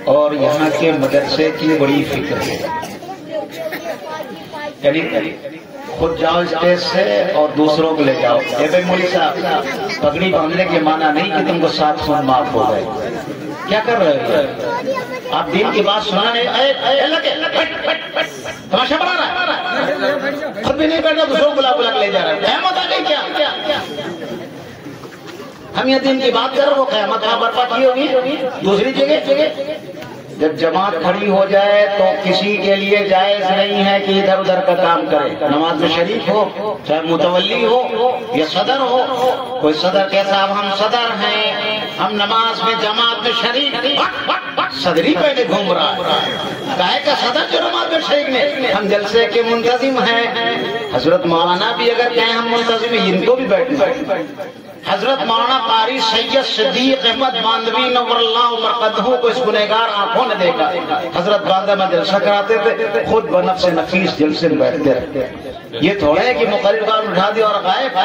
اور یہاں کے مدرسے کی بڑی فکر ہے، یعنی خود جاؤ اسٹیج سے اور دوسروں کو لے جاؤ، اے بھائی مولوی صاحب پگڑی باندھنے کے معنی نہیں کہ تم کو 7 خون معاف ہو گئے، کیا کر رہے ہو آپ؟ دین کی بات سنانے تماشا بنا رہا ہے، خود بھی نہیں بیٹھا دوسروں کو بلا بلا کے لے جا رہا ہے، احمد آ گئی کیا؟ ہم یہ دین کی بات کر رہے ہو، قیامت کہاں برپا کی ہوگی؟ دوسری جگہ جب جماعت کھڑی ہو جائے تو کسی کے لیے جائز نہیں ہے کہ ادھر ادھر کا کام کرے، نماز میں شریک ہو، چاہے متولی ہو یا صدر ہو، کوئی صدر کہ صاحب ہم صدر ہیں، ہم نماز میں جماعت میں شریک، صدری پہلے گھوم رہا ہے، کہے کہ صدر جو نماز میں شریک نہیں، ہم جلسے کے منتظم ہیں۔ حضرت مولانا بھی اگر کہیں ہم منتظم ہیں، ان کو بھی بیٹھنا۔ حضرت مولانا قاری سید صدیق احمد باندوی نور اللہ مرقدہ کو اس گنہگار آنکھوں نے دیکھا، حضرت باندہ میں جلسہ کراتے تھے، خود بنفس نفیس جلسے میں بیٹھتے رہتے، یہ تھوڑا ہے کہ مقرر کار اٹھا دیا اور غائب۔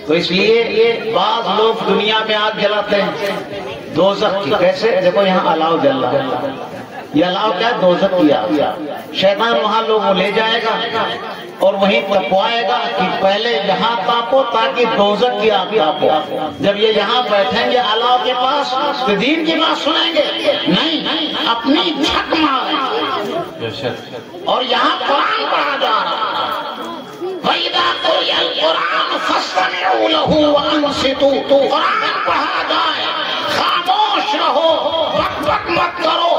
تو اس لیے یہ بعض لوگ دنیا میں آگ جلاتے ہیں دوزخ کی، کیسے؟ دیکھو یہاں الاؤ جل رہا ہے، یہ الاؤ کیا ہے؟ دوزخ کی آگ، شیطان وہاں لوگوں لے جائے گا اور وہیں تپوائے گا کہ پہلے یہاں تاپو تاکہ دوزخ کی آگ تاپو۔ جب یہ یہاں بیٹھیں گے الاؤ کے پاس تو دین کی بات سنیں گے نہیں، اپنی جھک ماریں، اور یہاں قرآن پڑھا جا رہا ہے، وَإِذَا قُرِئَ الْقُرْآنُ فَاسْتَمِعُوا لَهُ وَأَنصِتُوا، قرآن پڑھا جائے خاموش رہو، بک بک مت کرو۔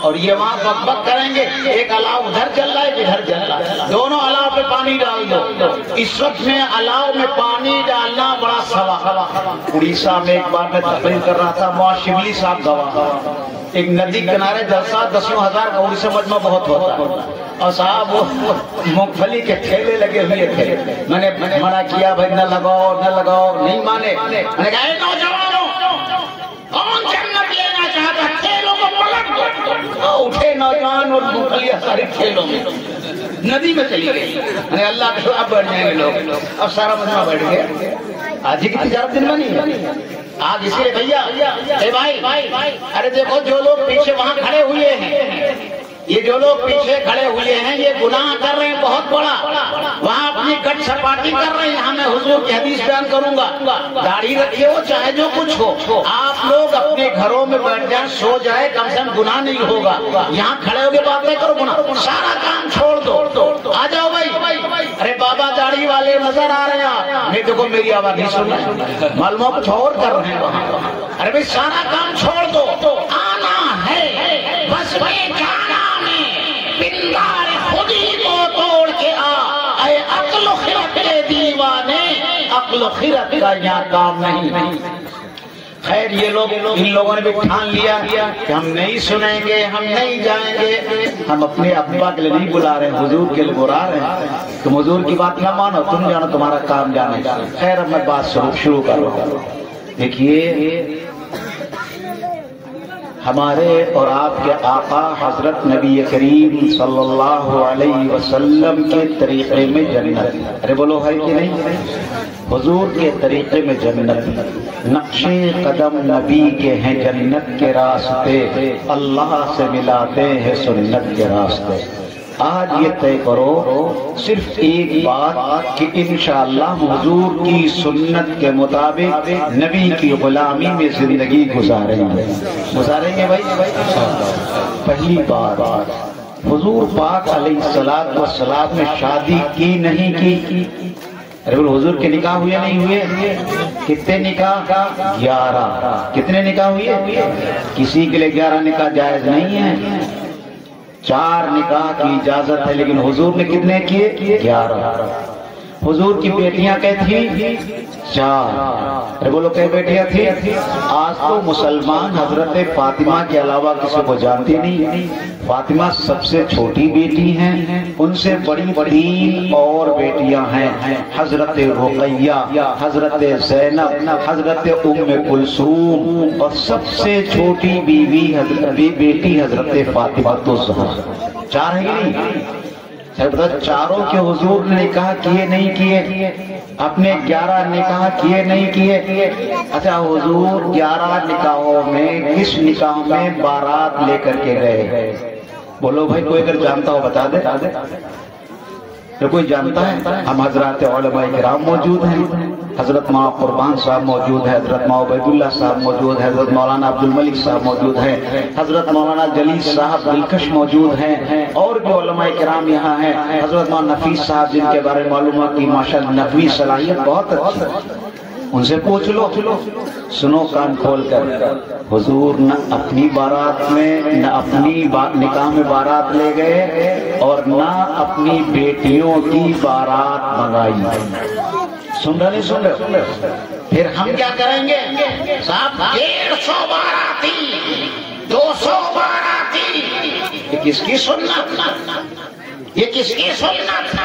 اور یہ وہاں بک بک کریں گے، ایک الاؤ ادھر جل رہا ہے کہ ادھر جل رہا ہے، دونوں الاؤ پہ پانی ڈال دو۔ اس وقت میں الاؤ میں پانی ڈالنا بڑا ثواب۔ اڑیسہ میں ایک بار میں تقریر کر رہا تھا، وہاں شبلی صاحب گواہ، ایک ندی کنارے جلسہ 10,000 کا اڑیسہ مجمع بہت ہوتا ہے، اور صاحب وہ مونگ پھلی کے ٹھیلے لگے ہوئے تھے، میں نے منع کیا بھائی نہ لگاؤ نہ لگاؤ، نہیں مانے، میں نے کہا اے نوجوانوں کون جنت لینا چاہتا، ٹھیلوں کو پلٹ دو۔ اٹھے نوجوان اور مونگ پھلیاں ساری ٹھیلوں میں ندی میں چلی گئی، میں نے اللہ کے اب بیٹھ جائیں گے لوگ، اب سارا مجمع بیٹھ گیا۔ آج ہی کی تجارت دن بنی ہے آج، اسی لیے بھیا اے بھائی ارے دیکھو جو لوگ پیچھے وہاں کھڑے ہوئے ہیں، یہ جو لوگ پیچھے کھڑے ہوئے ہیں یہ گناہ کر رہے ہیں بہت بڑا، وہاں اپنی کٹ سپاٹی کر رہے ہیں۔ یہاں میں حضور کی حدیث بیان کروں گا، داڑھی رکھے ہو چاہے جو کچھ ہو، آپ لوگ اپنے گھروں میں بیٹھ جائیں، سو جائے، کم سے کم گناہ نہیں ہوگا۔ یہاں کھڑے ہو کے باتیں کرو، گناہ، سارا کام چھوڑ دو، آ جاؤ بھائی۔ ارے بابا داڑھی والے نظر آ رہے ہیں، نہیں دیکھو میری آواز نہیں سن رہے، معلوم کچھ اور کر رہے ہیں وہاں۔ ارے بھائی سارا کام چھوڑ دو، آنا ہے بس بھائی جانا میں، پندار خودی کو توڑ کے آ، اے عقل و خرد کے دیوانے، عقل و خرد کا یہاں کام نہیں۔ خیر یہ لوگ، ان لوگوں نے بھی ٹھان لیا کہ ہم نہیں سنیں گے، ہم نہیں جائیں گے، ہم اپنے ابا کے لیے نہیں بلا رہے ہیں، حضور کے لیے بلا رہے ہیں، تم حضور کی بات نہ مانو، تم جانو تمہارا کام جانے۔ خیر اب میں بات شروع کروں گا۔ دیکھیے ہمارے اور آپ کے آقا حضرت نبی کریم صلی اللہ علیہ وسلم کے طریقے میں جنت، ارے بولو ہے کہ نہیں؟ حضور کے طریقے میں جنت، نقش قدم نبی کے ہیں جنت کے راستے، اللہ سے ملاتے ہیں سنت کے راستے۔ آج یہ طے کرو صرف ایک بات کہ انشاءاللہ حضور کی سنت کے مطابق نبی کی غلامی میں زندگی گزاریں گے بھائی۔ پہلی بات، حضور پاک علیہ السلام نے شادی کی نہیں کی؟ ارے حضور کے نکاح ہوئے نہیں ہوئے؟ کتنے نکاح؟ 11۔ کتنے نکاح ہوئے؟ کسی کے لیے 11 نکاح جائز نہیں ہے، 4 نکاح کی اجازت ہے، لیکن حضور نے کتنے کیے؟ 11۔ حضور کی بیٹیاں کیا تھی؟ 4۔ ارے بولو کئی بیٹیاں تھی؟ آج تو مسلمان حضرت فاطمہ کے علاوہ کسی کو جانتے نہیں۔ فاطمہ سب سے چھوٹی بیٹی ہیں، ان سے بڑی 3 اور بیٹیاں ہیں، حضرت رقیہ، حضرت زینب، حضرت ام کلثوم، اور سب سے چھوٹی بیٹی حضرت فاطمہ الزہرا۔ 4 ہیں کہ نہیں؟ بتا چاروں کے حضور نے نکاح کیے نہیں کیے؟ آپ نے 11 نکاح کیے نہیں کیے؟ اچھا حضور 11 نکاحوں میں کس نکاح میں بارات لے کر کے گئے؟ بولو بھائی، کوئی اگر جانتا ہو بتا دے۔ جو کوئی جانتا ہے؟ ہم حضرات علماء کرام موجود ہیں، حضرت مولانا قربان صاحب موجود ہے، حضرت مولانا عبید اللہ صاحب موجود ہے، حضرت مولانا عبد الملک صاحب موجود ہیں، حضرت مولانا جلیل صاحب دلکش موجود ہیں، اور بھی علماء کرام یہاں ہیں، حضرت مولانا نفیس صاحب جن کے بارے میں معلوم ہے کہ ماشاءاللہ نقوی صلاحیت بہت اچھی، ان سے پوچھ لو۔ سنو کان کھول کر، حضور نہ اپنی بارات میں، نہ اپنی نکاح میں بارات لے گئے، اور نہ اپنی بیٹیوں کی بارات منگائی۔ سن رہے؟ پھر ہم کیا کریں گے صاحب؟ 150 باراتی، 200 باراتی، یہ کس کی سنت؟ یہ کس کی سنت؟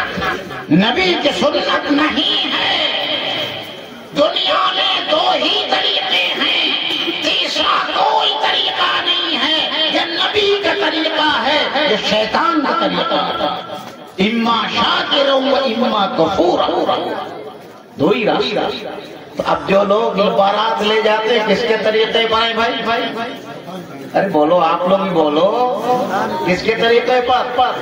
نبی کی سنت نہیں ہے۔ دنیا میں 2 ہی طریقے ہیں، تیسرا کوئی طریقہ نہیں ہے۔ یہ نبی کا طریقہ ہے، یہ شیطان کا طریقہ ہے۔ اما شاکر و اما کفور، 2 ہی راستہ۔ تو اب جو لوگ بارات لے جاتے ہیں کس کے طریقے پر ہیں بھائی؟ ارے بولو، آپ لوگ ہی بولو، کس کے طریقے پر؟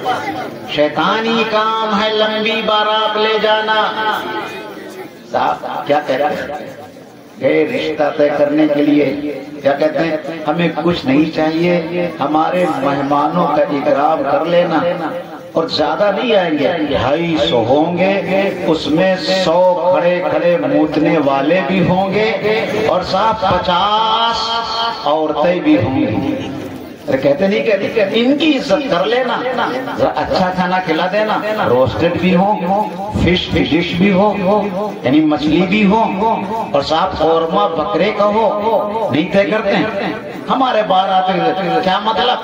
شیطانی کام ہے لمبی بارات لے جانا۔ صاحب کیا کہہ رہا ہے؟ گئے رشتہ طے کرنے کے لیے، کیا کہتے ہیں؟ ہمیں کچھ نہیں چاہیے، ہمارے مہمانوں کا اکرام کر لینا، اور زیادہ نہیں آئیں گے، 250 ہوں گے، اس میں 100 کھڑے کھڑے موتنے والے بھی ہوں گے، اور صاحب 50 عورتیں بھی ہوں گی۔ کہتے نہیں کہتے؟ ان کی عزت کر لینا، اچھا کھانا کھلا دینا، روسٹڈ بھی ہو، فش ڈش بھی ہو، یعنی مچھلی بھی ہو، اور صاحب قورمہ بکرے کا ہو۔ نہیں طے کرتے ہیں ہمارے بارات؟ کیا مطلب؟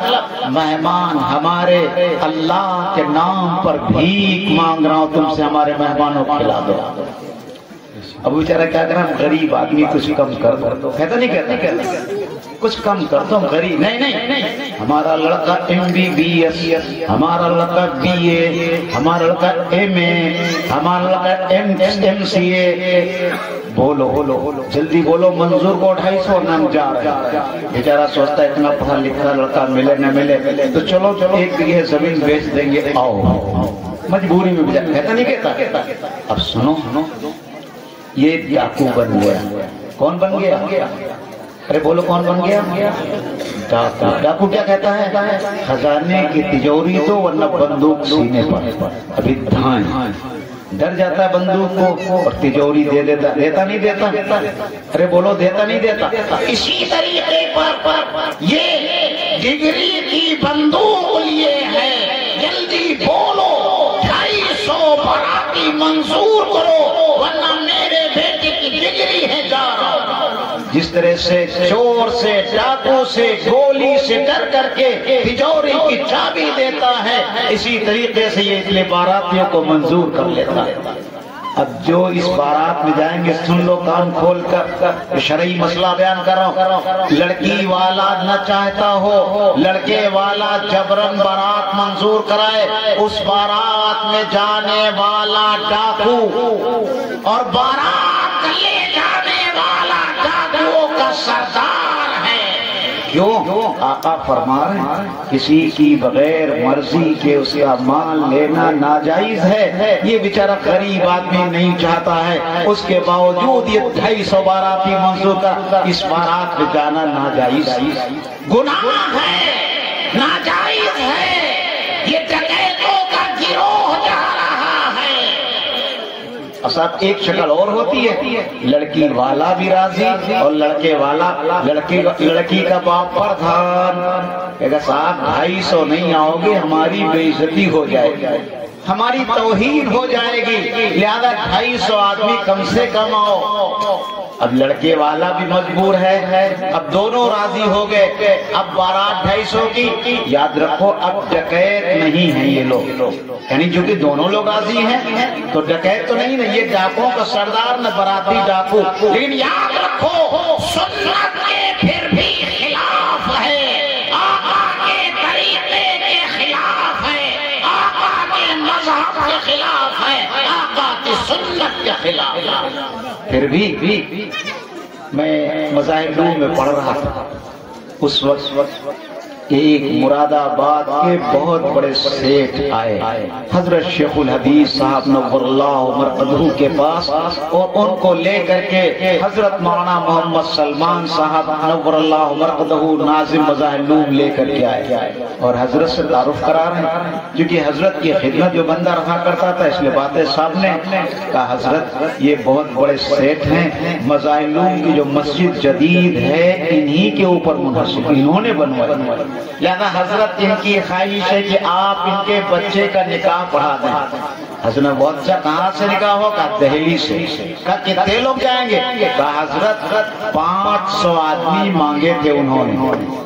مہمان ہمارے، اللہ کے نام پر بھیک مانگ رہا ہوں تم سے، ہمارے مہمانوں کو کھلا دو۔ اب بیچارہ کیا کریں؟ غریب آدمی، کچھ کم کر دو۔ کہتا نہیں کہتا؟ کچھ کم کر دو، غریب نہیں۔ ہمارا لڑکا MBBS، ہمارا لڑکا BA، ہمارا لڑکا MA، ہمارا لڑکا MCA۔ بولو جلدی بولو، منظور کو 250 نام جا رہا ہے۔ بیچارہ سوچتا ہے اتنا پڑھا لکھا لڑکا ملے نہ ملے تو چلو 1 بیگھے زمین بیچ دیں گے، آؤ، مجبوری میں بیچارہ کہتا نہیں کہتا؟ اب سنو، یہ ڈاکو بن گیا۔ کون بن گیا؟ ارے بولو کون بن گیا؟ ڈاکو۔ ڈاکو کیا کہتا ہے؟ خزانے کی تجوری دو ورنہ بندوق سینے پر۔ ابھی دھائیں، ڈر جاتا ہے بندوق کو اور تجوری دے دیتا۔ دیتا نہیں دیتا؟ ارے بولو دیتا نہیں دیتا؟ اسی طریقے پر یہ ڈگری کی بندوق لیے ہے، جلدی بولو 250 باراتی منظور کرو ورنہ میرے بیٹے کی ڈگری ہے جا رہا۔ جس طرح سے چور سے، ڈاکو سے، گولی سے ڈر کر کے تجوری کی چابی دیتا ہے، اسی طریقے سے یہ اتنے باراتیوں کو منظور کر لیتا ہے۔ اب جو اس بارات میں جائیں گے، سن لو کان کھول کر، شرعی مسئلہ بیان کر رہا ہوں۔ لڑکی والا نہ چاہتا ہو، لڑکے والا جبرن بارات منظور کرائے، اس بارات میں جانے والا ڈاکو اور بارات لے جانے والا ڈاکو کا سردار ہے۔ کیوں؟ آقا فرما رہے ہیں کسی کی بغیر مرضی کے اس کا مال لینا ناجائز ہے۔ یہ بیچارہ غریب آدمی نہیں چاہتا ہے، اس کے باوجود یہ 250 باراتی منظور کا اس بارات میں جانا ناجائز گناہ ہے، ناجائز ہے۔ یہ ڈکیتوں کا گروہ جا رہا ہے۔ اصل ایک شکل اور ہوتی ہے، لڑکی والا بھی راضی اور لڑکے والا، لڑکی کا باپ پردھان کہے صاحب 250 نہیں آؤ گے، ہماری بے عزتی ہو جائے گی، ہماری توہین ہو جائے گی، لہذا 250 آدمی کم سے کم آؤ۔ اب لڑکے والا بھی مجبور ہے، اب دونوں راضی ہو گئے، اب بارات 250 کی۔ یاد رکھو اب ڈکیت نہیں ہیں یہ لوگ، یعنی جو کہ دونوں لوگ راضی ہیں تو ڈکیت تو نہیں ہے، یہ ڈاکوں کا سردار نہ باراتی ڈاکو۔ لیکن یاد رکھو سنت کے پھر بھی خلاف ہے، آقا کے طریقے کے خلاف ہے، آقا کے مذہب کے خلاف ہے، آقا کی سنت سنت کے خلاف. پھر بھی میں مذاہب میں پڑھ رہا تھا اس وقت ایک مراد آباد کے بہت بڑے سیٹھ آئے حضرت شیخ الحدیث صاحب نور اللہ مرقدہ کے پاس، اور ان کو لے کر کے حضرت مولانا محمد سلمان صاحب نور اللہ مرقدہ ناظم مذاہب لے کر کے آئے اور حضرت سے تعارف کرا رہے ہیں، کیونکہ حضرت کی خدمت جو بندہ رہا کرتا تھا، اس لیے باتیں صاحب نے کہا حضرت یہ بہت بڑے سیٹھ ہیں، مذاہب کی جو مسجد جدید ہے انہی کے اوپر منحصر، انہوں نے بنوائی، لہذا حضرت ان کی خواہش ہے کہ آپ ان کے بچے کا نکاح پڑھا دیں. حضرت نے بہت اچھا، کہاں سے نکاح ہوگا؟ دہلی سے. کہا کتنے لوگ جائیں گے؟ کہا حضرت 500 آدمی مانگے تھے انہوں نے.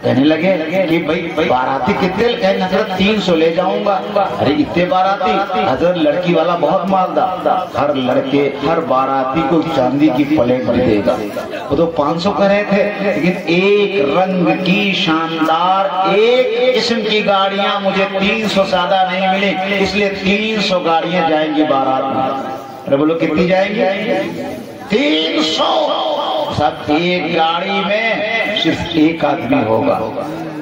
کہنے لگے کہ بھائی باراتی کتنے؟ کہنے حضرت 300 لے جاؤں گا. ارے اتنے باراتی؟ حضرت لڑکی والا بہت مالدار، ہر لڑکے ہر باراتی کو چاندی کی پلیٹ بھی دے گا. وہ تو 500 کہہ رہے تھے، لیکن ایک رنگ کی شاندار ایک قسم کی گاڑیاں مجھے 300 زیادہ نہیں ملی، اس لیے 300 گاڑیاں جائیں گی بارات میں. ارے بولو کتنی جائیں گی؟ 300. سب ایک گاڑی میں صرف ایک آدمی ہوگا.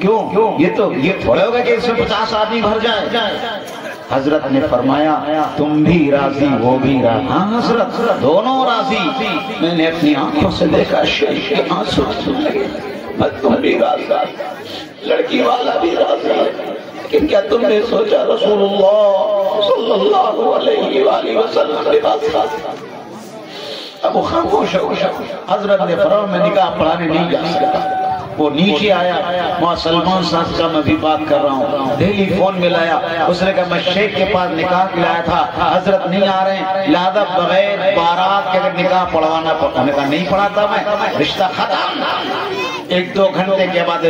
کیوں؟ یہ تھوڑا ہوگا کہ اس میں 50 آدمی بھر جائے. حضرت نے فرمایا تم بھی راضی وہ بھی راضی. ہاں حضرت دونوں راضی. میں نے اپنی آنکھوں سے دیکھا شیخ کے آنسو لگے. تم بھی راضی، لڑکی والا بھی راضی، لیکن کیا تم نے سوچا رسول اللہ صلی اللہ علیہ وآلہ وسلم لباس کا؟ ابو خاموش ہو. حضرت نے فرمایا میں نکاح پڑھانے نہیں جا سکتا. وہ نیچے آیا، وہاں سلمان صاحب کا میں بھی بات کر رہا ہوں، ٹیلی فون میں لایا. اس نے کہا میں شیخ کے پاس نکاح کے لایا تھا، حضرت نہیں آ رہے ہیں، لہذا بغیر بارات کے اگر نکاح پڑھوانا پڑتا. میں کہا نہیں پڑھاتا، میں رشتہ ختم. 1-2 گھنٹے کے بعد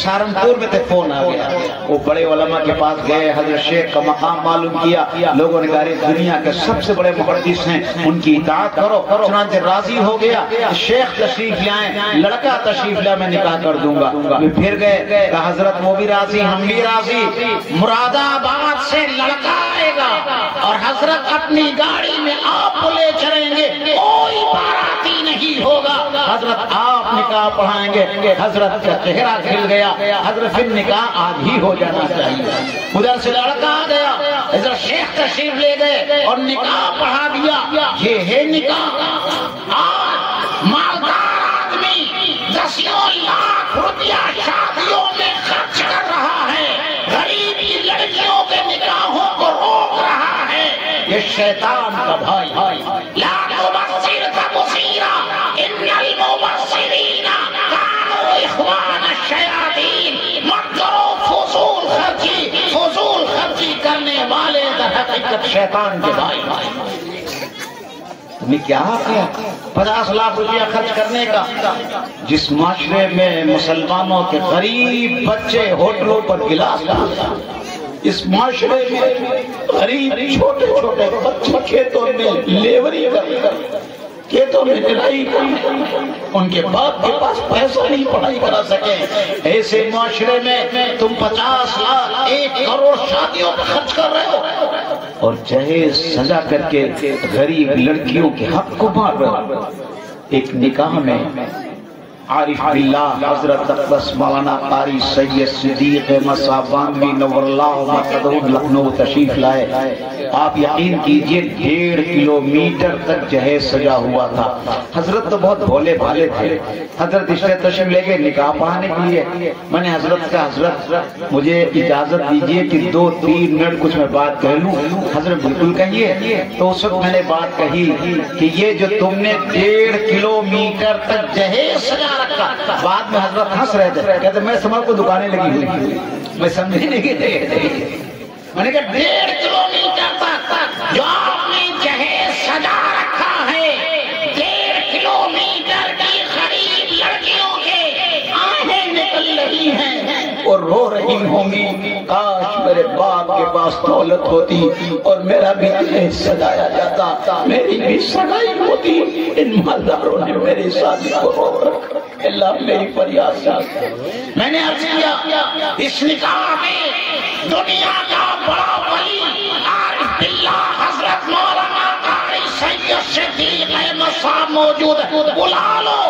سہارنپور میں فون آ گیا. وہ بڑے علماء کے پاس گئے، حضرت شیخ کا مقام معلوم کیا. لوگوں نے کہا دنیا کے سب سے بڑے محدث ہیں، ان کی اطاعت کرو. چنانچہ راضی ہو گیا. شیخ تشریف لائیں، لڑکا تشریف لائے، میں نکاح کر دوں گا. پھر گئے، کہا حضرت وہ بھی راضی ہم بھی راضی. مراد آباد سے لڑکا آئے گا اور حضرت اپنی گاڑی میں آپ کو لے چلیں گے، کوئی باراتی نہیں ہوگا. حضرت آپ نکاح پڑھائیں گے. حضرت کا چہرہ کھل گیا. حضرت پھر نکاح آج ہی ہو جانا چاہیے. ادھر سے لڑکا آ گیا، حضرت شیخ تشریف لے گئے اور نکاح پڑھا دیا. یہ ہے نکاح. مالدار آدمی 10 لاکھ روپیہ شادیوں میں خرچ کر رہا ہے، غریب کی لڑکیوں کے نکاحوں کو روک رہا ہے. یہ شیطان کا بھائی. لا تبصر تبصیرا ان المبصرین کانوا اخوان الشیاطین. مت کرو فضول خرچی. فضول خرچی کرنے والے در حقیقت شیطان کے بھائی. تمہیں کیا کیا 50 لاکھ روپیہ خرچ کرنے کا؟ جس معاشرے میں مسلمانوں کے غریب بچے ہوٹلوں پر گلاس ڈالتے، اس معاشرے میں غریب چھوٹے چھوٹے بچے کھیتوں میں لیوری کر کھیتوں میں لڑائی ان کے باپ کے پاس پیسہ نہیں پڑھائی کرا سکے، ایسے معاشرے میں تم 50 لاکھ 1 کروڑ شادیوں پر خرچ کر رہے ہو اور جہیز سجا کر کے غریب لڑکیوں کے حق کو مار رہے ہو. ایک نکاح میں عارف باللہ حضرت اقدس مولانا قاری سید صدیق احمد صاحب بانوی نور اللہ مرقدہ لکھنؤ تشریف لائے. آپ یقین کیجئے 1.5 کلومیٹر تک جہیز سجا ہوا تھا. حضرت تو بہت بھولے بھالے تھے. حضرت اس سے تشریف لے کے نکاح پڑھانے کے لیے. میں نے حضرت کا حضرت مجھے اجازت دیجئے کہ 2-3 منٹ کچھ میں بات کہہ لوں. حضرت بالکل کہیے. تو اس وقت میں نے بات کہی کہ یہ جو تم نے 1.5 کلومیٹر تک جہیز سجا رکھا. بعد میں حضرت ہنس رہے تھے، کہتے میں سمجھ کو دکانیں لگی ہوئی، میں سمجھے نہیں کہ میں نے کہا 1.5 کلومیٹر تک جو آپ نے جہیز سجا رکھا ہے، 1.5 کلومیٹر کی غریب لڑکیوں کے آہیں نکل رہی ہیں اور رو رہی ہوں گی کاش میرے باپ کے پاس دولت ہوتی اور میرا بھی جہیز سجایا جاتا، میری بھی سگائی ہوتی. ان مالداروں نے میرے شادی کو روک رکھا. اللہ میری فریاد سے میں نے عرض کیا اس نکاح میں دنیا کا بڑا ولی عارف باللہ حضرت صاحب موجود ہے، بلا لو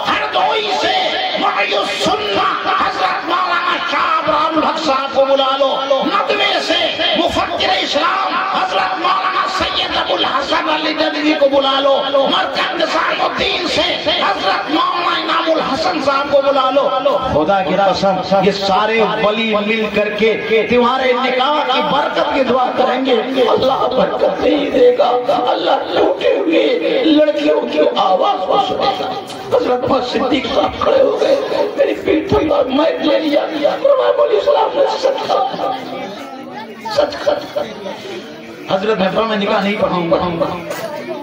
ہردوئی سے محی السنہ حضرت مولانا شاہ ابراہیم الحق صاحب کو بلا لو، ندوے سے مفکر اسلام حضرت مولانا سید ابو الحسن علی ندوی کو بلا لو، مرکز نظام الدین سے حضرت مولانا انعام الحسن صاحب کو بلا لو۔ خدا کی قسم یہ سارے ولی مل کر کے تمہارے نکاح کی برکت کی دعا کریں گے، اللہ برکت نہیں دے گا، اللہ ٹوٹے ہوئے لڑکیوں کی آواز کو سنے گا۔ حضرت محمد صدیق صاحب کھڑے ہو گئے، میری پیٹھ پر مائک لے لیا، فرمایا مولی اسلام نے سچ کر حضرت نے فرمایا نکاح نہیں پڑھاؤں گا،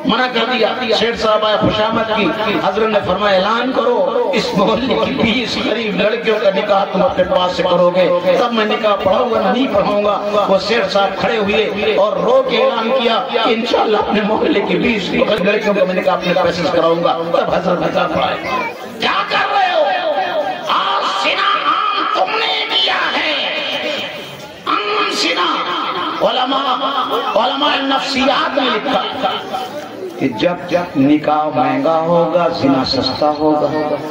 منع کر دیا۔ شیخ صاحب آیا خوشامد کی، حضرت نے فرمایا اعلان کرو اس محلے کی 20 غریب لڑکیوں کا نکاح تم اپنے پاس سے کرو گے، تب میں نکاح پڑھاؤں گا نہیں پڑھاؤں گا۔ وہ شیخ صاحب کھڑے ہوئے اور رو کے اعلان کیا کہ انشاءاللہ اپنے محلے کی 20 لڑکیوں کا میں نکاح اپنے پیسے سے کراؤں گا۔ تب حضرت نکاح پڑھائے۔ کیا کر رہے ہو؟ آج سنا عام تم نے کیا ہے، عام سنا علماء نفسیات میں لکھا کہ جب نکاح مہنگا ہوگا زنا سستا ہوگا،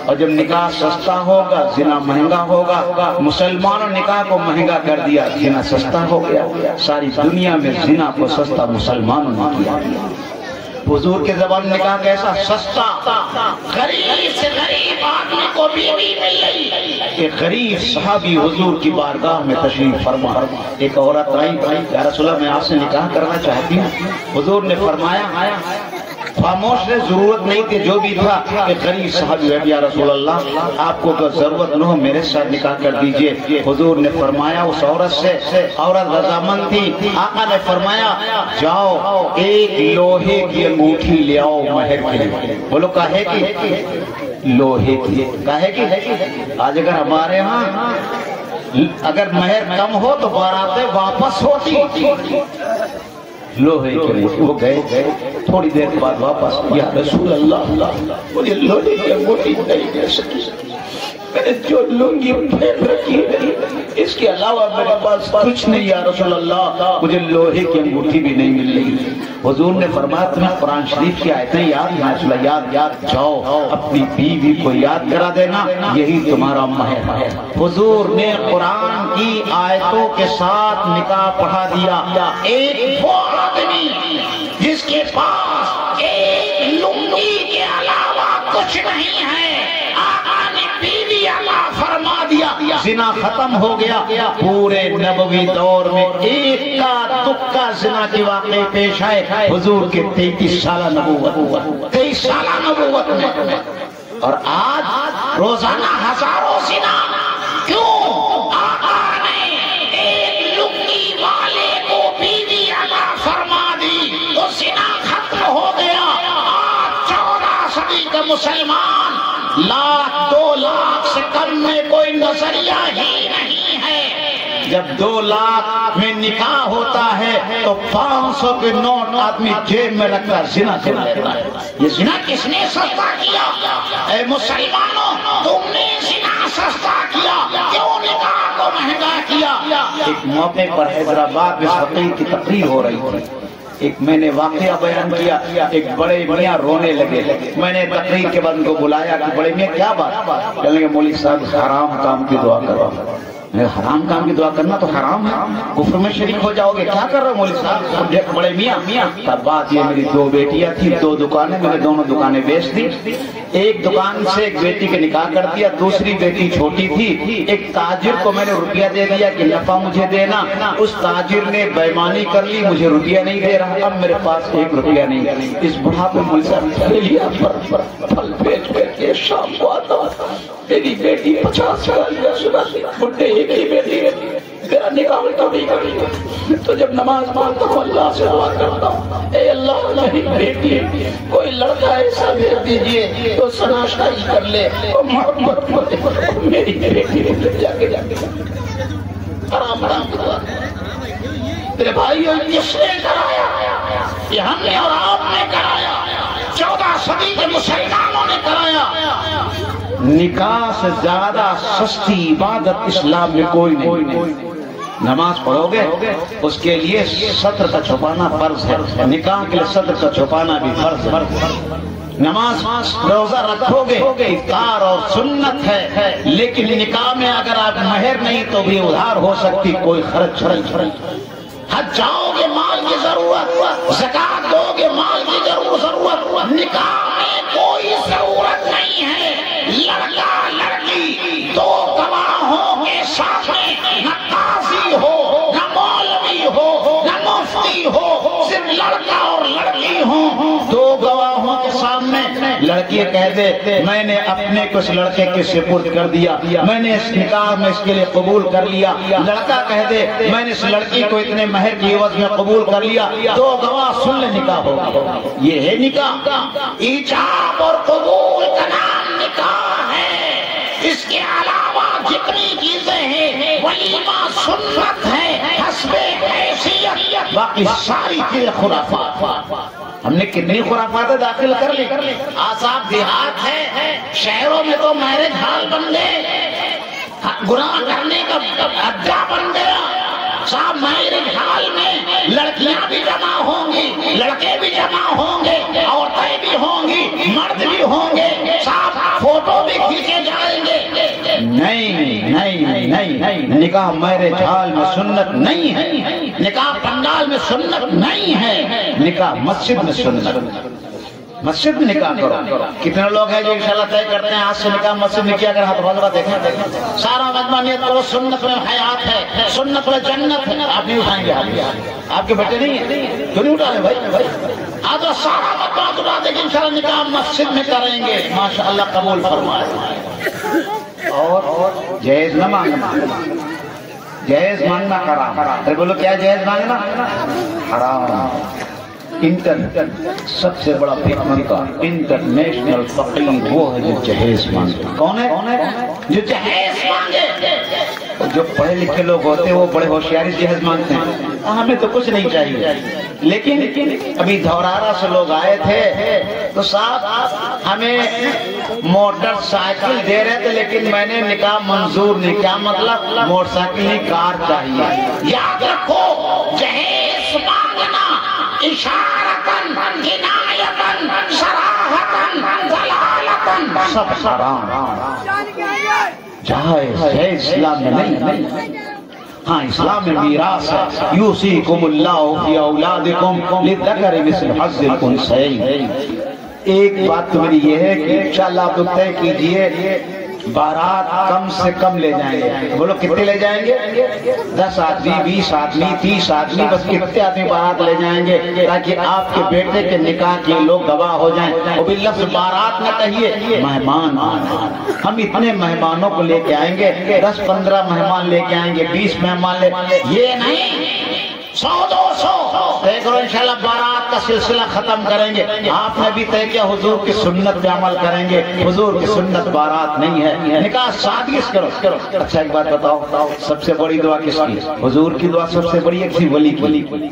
اور جب نکاح سستا ہوگا زنا مہنگا ہوگا۔ مسلمانوں نکاح کو مہنگا کر دیا، زنا سستا ہو گیا۔ ساری دنیا میں زنا کو سستا مسلمانوں نے کیا۔ حضور کے زبان میں نکاح کیسا سستا، غریب سے غریب آدمی کو بیوی مل رہی۔ ایک غریب صحابی حضور کی بارگاہ میں تشریف فرما، ایک عورت آئی، یا رسول اللہ میں آپ سے نکاح کرنا چاہتی ہوں۔ حضور نے فرمایا خاموش رہے، ضرورت نہیں تھی، جو بھی تھا ایک غریب صحابی ہے، یا رسول اللہ آپ کو اگر ضرورت نہ ہو میرے ساتھ نکاح کر دیجئے۔ حضور نے فرمایا اس عورت سے، عورت رضامند تھی، آقا نے فرمایا جاؤ ایک لوہے کی انگوٹھی لے آؤ مہر کے لیے۔ بولو کاہے کی؟ لوہے کی۔ کاہے کی؟ آج اگر ہمارے ہاں اگر مہر کم ہو تو باراتیں واپس ہوتی، لوہے کے لیے وہ گئے، تھوڑی دیر کے بعد واپس، یا رسول اللہ مجھے لوہے کی انگوٹھی نہیں دے سکی، میں نے جو لنگی پھینک رکھی ہے اس کے علاوہ میرے پاس کچھ نہیں، یا رسول اللہ مجھے لوہے کی انگوٹھی بھی نہیں مل رہی۔ حضور نے فرمایا تمہیں قرآن شریف کی آیتیں یاد ہیں، رسول اللہ یاد جاؤ اپنی بیوی کو یاد کرا دینا، یہی تمہارا مہر ہے۔ حضور نے قرآن کی آیتوں کے ساتھ نکاح پڑھا دیا۔ ایک وہ آدمی جس کے پاس ایک لنگی کے علاوہ کچھ نہیں ہے، آقا نے بیوی عطا فرما دیا، زنا ختم ہو گیا۔ پورے نبوی دور میں ایک کا دکا زنا کی واقعے پیش آئے حضور کے 33 سالہ نبوت، 23 سالہ نبوت میں، اور آج روزانہ ہزاروں زنا۔ کیوں؟ آقا نے ایک لنگی والے کو بیوی عطا فرما دی تو زنا ختم ہو گیا۔ آج 14 صدی کا مسلمان لاکھ 2 لاکھ سے کم میں کوئی نظریہ ہی نہیں ہے۔ جب 2 لاکھ میں نکاح ہوتا ہے تو 500 کے نوٹ آدمی جیب میں رکھ کر زنا کر لیتا ہے۔ یہ زنا کس نے سستا کیا؟ اے مسلمانوں تم نے زنا سستا کیا، کیوں نکاح کو مہنگا کیا؟ ایک موقع پر حیدرآباد میں فقیر کی تقریر ہو رہی تھی، ایک میں نے واقعہ بیان کیا، ایک بڑے میاں رونے لگے، میں نے تقریر کے بعد ان کو بلایا کہ بڑے میاں کیا بات؟ کہنے لگے مولوی صاحب حرام کام کی دعا کرو۔ حرام کام کی دعا کرنا تو حرام ہے، کفر میں شریک ہو جاؤ گے، کیا کر رہے ہو مولوی صاحب؟ بڑے میاں تب بات یہ میری 2 بیٹیاں تھی، 2 دکانیں، میں نے دونوں دکانیں بیچ دی، ایک دکان سے ایک بیٹی کے نکاح کر دیا، دوسری بیٹی چھوٹی تھی، ایک تاجر کو میں نے روپیہ دے دیا کہ نفع مجھے دینا، اس تاجر نے بے ایمانی کر لی، مجھے روپیہ نہیں دے رہا، اب میرے پاس 1 روپیہ نہیں۔ اس بڑھاپے میں پھل بیچ بیچ کے شام کو آتا تھا، میری بیٹی 50 سال کا سناتی، بڑھے ایک ہی بیٹی ہے، میرا نکاح کبھی کبھی تو جب نماز پڑھتا ہوں اللہ سے دعا کرتا ہوں اے اللہ میری بیٹی کوئی لڑکا ایسا بھیج دیجئے تو شناسائی کر لے اور محبت میری بیٹی جا کے آرام دعا۔ میرے بھائیو کس نے کرایا؟ یہ ہم نے اور آپ نے کرایا، 14 صدی کے مسلمانوں نے کرایا۔ نکاح سے زیادہ سستی عبادت اسلام میں کوئی نہیں۔ نماز پڑھو گے اس کے لیے سطر کا چھپانا فرض ہے، نکاح کے لیے سطر کا چھپانا بھی فرض ہے۔ نماز روزہ رکھو گے افطار اور سنت ہے، لیکن نکاح میں اگر آپ مہر نہیں تو بھی ادھار ہو سکتی، کوئی خرچ حج جاؤ گے مال کی ضرورت، زکات دو گے مال کی ضرورت، نکاح میں کوئی ضرورت نہیں ہے۔ لڑکا لڑکی دو گواہوں کے سامنے، نہ قاضی ہو نہ مولوی ہو نہ مفتی ہو، صرف لڑکا اور لڑکی ہوں، دو گواہوں کے سامنے لڑکی کہہ دے میں نے اپنے کچھ لڑکے کے سپرد کر دیا، میں نے اس نکاح میں اس کے لیے قبول کر لیا، لڑکا کہہ دے میں نے اس لڑکی کو اتنے مہر کی عوض میں قبول کر لیا، دو گواہ سن لے نکاح ہوگا۔ یہ ہے نکاح، ایجاب اور قبول کا نام نکاح ہے۔ اس کے علاوہ جتنی چیزیں ہیں ولیمہ سنت ہے حسب حیثیت، باقی ساری چیزیں خرافات۔ ہم نے کتنی خرافات داخل کر لی۔ آزاد دیہات ہے، شہروں میں تو میرج ہال بن گئے، گناہ کرنے کا اڈا بن گیا۔ صاحب میرج ہال میں لڑکیاں بھی جمع ہوں گی، لڑکے بھی جمع ہوں گے، عورتیں بھی ہوں گی، مرد بھی ہوں گے، صاحب فوٹو بھی کھینچے جائیں گے۔ نہیں نہیں نہیں، نکاح میرج ہال میں سنت نہیں ہے، نکاح پنڈال میں سنت نہیں ہے، نکاح مسجد میں سنت۔ مسجد میں نکاح کرو۔ کتنے لوگ ہیں جو انشاءاللہ طے کرتے ہیں آج سے نکاح مسجد میں کیا، اگر ہاتھ بھگوا دیکھیں سارا مجمع نیت کرو سنت میں حیات ہے، سنت میں جنت ہے۔ آپ نہیں اٹھائیں گے، آپ کے بیٹے نہیں ہیں، کیوں نہیں اٹھا رہے بھائی؟ آج سارا مجمع اٹھا دے کہ انشاءاللہ نکاح مسجد میں کریں گے، ماشاءاللہ قبول فرمائے۔ اور جہیز نہ مانگنا، جہیز مانگنا حرام۔ ارے بولو کیا جہیز مانگنا حرام۔ سب سے بڑا فتنہ کا انٹرنیشنل فقیر وہ ہے جو جہیز مانگتا۔ کون ہے جو جہیز مانگے؟ جو پڑھے لکھے لوگ ہوتے ہیں وہ بڑے ہوشیاری جہیز مانگتے ہیں، ہمیں تو کچھ نہیں چاہیے۔ لیکن ابھی دھورارا سے لوگ آئے تھے تو صاحب ہمیں موٹر سائیکل دے رہے تھے، لیکن میں نے نکاح منظور نہیں۔ کیا مطلب؟ موٹر سائیکل نہیں، کار چاہیے۔ یاد رکھو جہیز مانگنا اشارتن کنایتن صراحتن دلالتن سب حرام، جائز ہے، اسلام میں نہیں۔ ہاں اسلام میں میراث ہے، یوصیکم اللہ فی اولادکم للذکر مثل حظ الانثیین۔ ایک بات تو میری یہ ہے کہ انشاءاللہ آپ لوگ طے کیجئے بارات کم سے کم لے جائیں گے۔ بولو کتنے لے جائیں گے؟ 10 آدمی، 20 آدمی، 30 آدمی، بس کتنے آدمی بارات لے جائیں گے تاکہ آپ کے بیٹے کے نکاح کے لوگ گواہ ہو جائیں۔ وہ بھی لفظ بارات نہ کہیے، مہمان۔ ہم اتنے مہمانوں کو لے کے آئیں گے، 10-15 مہمان لے کے آئیں گے، 20 مہمان لے، یہ نہیں 100-200 طے کرو انشاءاللہ بارات کا سلسلہ ختم کریں گے۔ آپ نے بھی طے کیا حضور کی سنت پہ عمل کریں گے، حضور کی سنت بارات نہیں ہے، نکاح سادگی سے کرو۔ اچھا ایک بات بتاؤ، سب سے بڑی دعا کس کی؟ حضور کی دعا سب سے بڑی ہے کسی ولی کی؟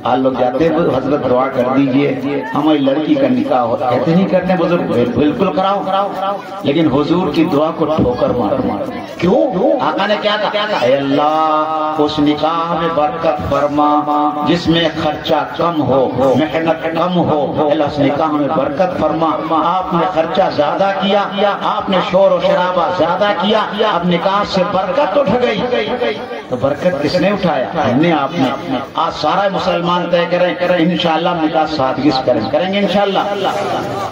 آپ لوگ جاتے ہیں حضرت دعا کر دیجئے ہماری لڑکی کا نکاح ہوتا، کہتے نہیں کرتے بزرگ؟ بالکل کراؤ، لیکن حضور کی دعا کو ٹھوکر مار۔ کیوں؟ آقا نے کیا کہا؟ اے اللہ اس نکاح میں برکت فرما جس میں خرچہ کم ہو، محنت کم ہو، اللہ اس نکاح میں برکت فرما۔ آپ نے خرچہ زیادہ کیا، آپ نے شور و شرابہ زیادہ کیا، اب نکاح سے برکت اٹھ گئی، تو برکت کس نے اٹھایا؟ ہم نے، آپ نے۔ آج سارا مسلمان طے کریں انشاءاللہ نکاح سادگی سے کریں گے انشاءاللہ۔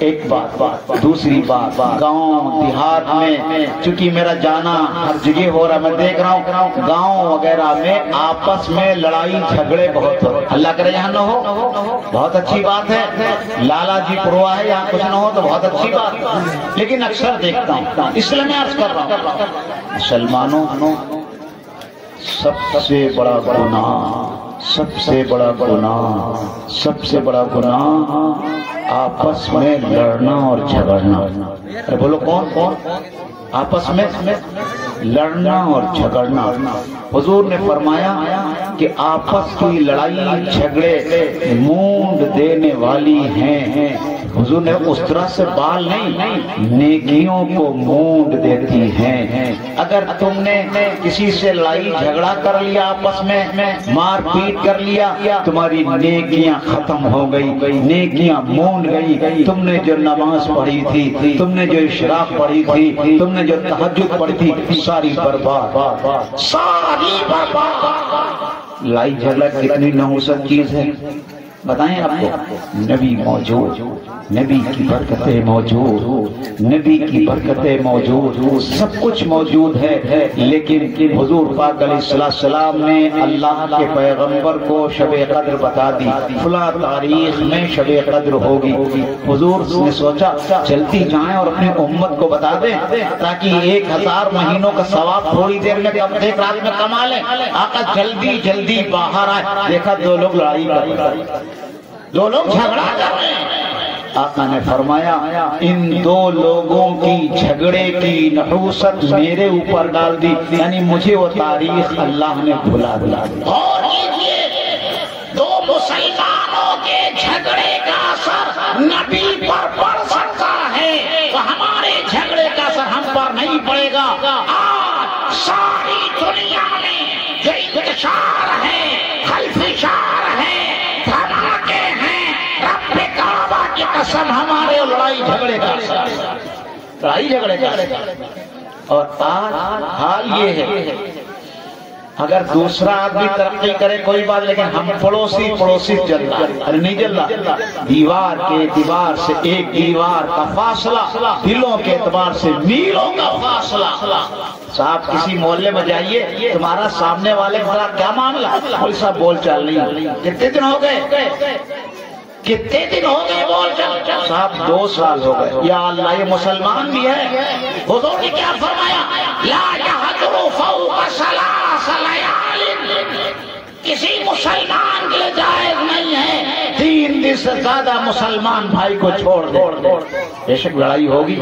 ایک بات، دوسری بات، گاؤں دیہات میں چونکہ میرا جانا ہر جگہ ہو رہا، میں دیکھ رہا ہوں گاؤں وغیرہ میں آپس میں لڑائی جھگڑے بہت ہو، اللہ کرے یہاں نہ ہو، بہت اچھی بات ہے۔ لالا جی پرواہ ہے یہاں کچھ نہ ہو تو بہت اچھی بات، لیکن اکثر دیکھتا ہوں، اس لیے میں عرض کر رہا ہوں مسلمانوں سب سے بڑا گناہ آپس میں لڑنا اور جھگڑنا۔ بولو کون؟ آپس میں لڑنا اور جھگڑنا۔ حضور نے فرمایا کہ آپس کی لڑائی جھگڑے مونڈ دینے والی ہیں، حضور نے اس طرح سے بال نہیں، نیکیوں کو مونڈ دیتی ہیں۔ اگر تم نے کسی سے لڑائی جھگڑا کر لیا، آپس میں مار پیٹ کر لیا، تمہاری نیکیاں ختم ہو گئی، نیکیاں مونڈ گئی۔ تم نے جو نماز پڑھی تھی، تم نے جو اشراق پڑھی تھی، تم نے جو تہجد پڑھی تھی، ساری برباد، ساری برباد۔ لڑائی جھگڑا کتنی نحوست چیز ہے بتائیں آپ کو؟ نبی موجود، نبی کی برکتیں موجود، نبی کی برکتیں موجود، سب کچھ موجود ہے، لیکن حضور پاک علیہ السلام نے اللہ کے پیغمبر کو شب قدر بتا دی، فلاں تاریخ میں شب قدر ہوگی۔ حضور نے سوچا جلدی جائیں اور اپنی امت کو بتا دیں تاکہ 1000 مہینوں کا ثواب تھوڑی دیر میں ایک رات میں کما لیں۔ آقا جلدی جلدی باہر آئے، دیکھا 2 لوگ لڑائی کر رہے ہیں، 2 لوگ جھگڑا کر رہے ہیں۔ آقا نے فرمایا ان 2 لوگوں کی جھگڑے کی نحوست میرے اوپر ڈال دی، یعنی مجھے وہ تاریخ اللہ نے بھلا دیا۔ اور یہ 2 مسلمانوں کے جھگڑے کا اثر نبی پر پڑ سکتا ہے تو ہمارے جھگڑے کا اثر ہم پر نہیں پڑے گا۔ آج ساری دنیا میں جو انتشار ہے، خلفشار ہے، دھماکے ہیں، رب کعبہ کی قسم ہمارے لڑائی جھگڑے کا لڑائی جھگڑے کا۔ اور آج حال یہ ہے اگر دوسرا آدمی ترقی کرے کوئی بات، لیکن ہم پڑوسی جل رہا، ارے نہیں جل رہا، دیوار کے اعتبار سے ایک دیوار کا فاصلہ، دلوں کے اعتبار سے میلوں کا فاصلہ۔ صاحب کسی محلے میں جائیے، تمہارا سامنے والے کا کیا معاملہ، کوئی صاحب بول چال نہیں، کتنے دن ہو گئے، کتنے دن ہو گئے بول چال، صاحب 2 سال ہو گئے۔ یا اللہ یہ مسلمان بھی ہے، حضور نے کیا فرمایا، لا یحجر فوق 3 لیال، کسی مسلمان کے لیے جائز نہیں ہے 3 دن سے زیادہ مسلمان بھائی کو چھوڑ دے۔ بے شک لڑائی ہوگی،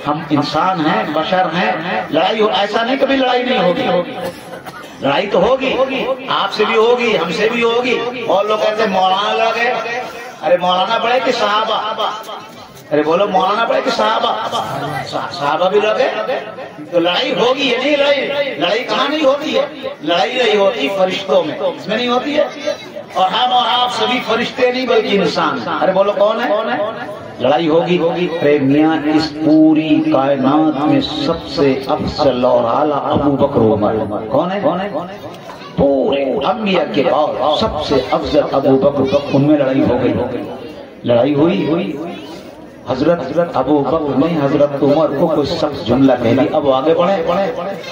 ہم انسان ہیں، بشر ہیں، لڑائی ہو، ایسا نہیں کبھی لڑائی نہیں ہوگی، لڑائی تو ہوگی، آپ سے بھی ہوگی، ہم سے بھی ہوگی۔ اور لوگ کہتے ہیں مولانا لگے، ارے مولانا پڑھے کہ صحابہ، ارے بولو مولانا پڑھے کہ صحابہ بھی لگے، تو لڑائی ہوگی، یہ نہیں لڑائی کہاں نہیں ہوتی ہے، لڑائی نہیں ہوتی فرشتوں میں، اس میں نہیں ہوتی ہے۔ اور ہم اور آپ سبھی فرشتے نہیں بلکہ انسان، ارے بولو کون ہے، لڑائی ہوگی۔ ارے میاں اس پوری کائنات میں سب سے افضل اور اعلیٰ ابو بکر عمر، کون ہے، پورے انبیاء کے بعد سب سے افضل ابو بکر، ان میں لڑائی ہو گئی، لڑائی ہوئی۔ حضرت ابو بکر نے حضرت عمر کو کوئی سخت جملہ کہہ دی، اب آگے بڑھے،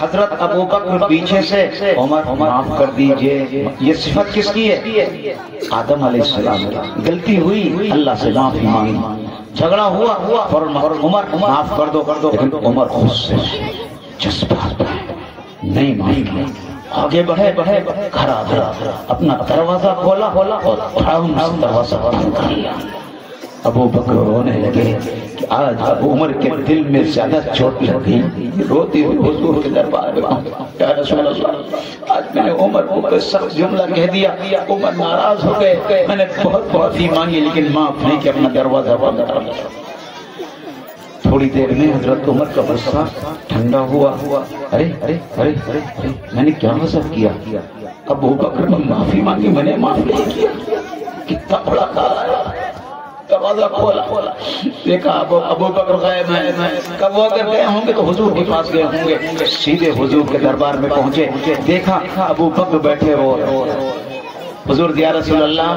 حضرت ابو بکر پیچھے سے عمر معاف کر دیجئے، یہ صفت کس کی ہے، آدم علیہ السلام کی، غلطی ہوئی اللہ سے معافی مانگی، جھگڑا ہوا فوراً عمر معاف کر دو، لیکن عمر خود سے جذبات نہیں مانگی، آگے بڑھے، گھر آ گیا، اپنا دروازہ کھولا اور دروازہ بند کر لیا۔ ابو بکر رونے لگے کہ آج ابو عمر کے دل میں زیادہ چوٹ لگ گئی، روتی ہوئی حضور کے دربار میں، یا رسول اللہ آج میں نے عمر کو کوئی سخت جملہ کہہ دیا، عمر ناراض ہو گئے، میں نے بہت معافی مانگی لیکن معاف نہیں کہ اپنا دروازہ بند کر لیا۔ تھوڑی دیر میں حضرت عمر کا غصہ ٹھنڈا ہوا، ارے میں نے کیا غصب کیا، ابو بکر نے معافی مانگی، میں نے معاف نہیں کیا، کتنا بڑا کارا ہے۔ دروازہ کھولا، دیکھا ابو بکر غائب ہے، کب وہ اگر گئے ہوں گے تو حضور کے پاس گئے ہوں گے، سیدھے حضور کے دربار میں پہنچے، دیکھا ابو بکر بیٹھے رو، حضور یا رسول اللہ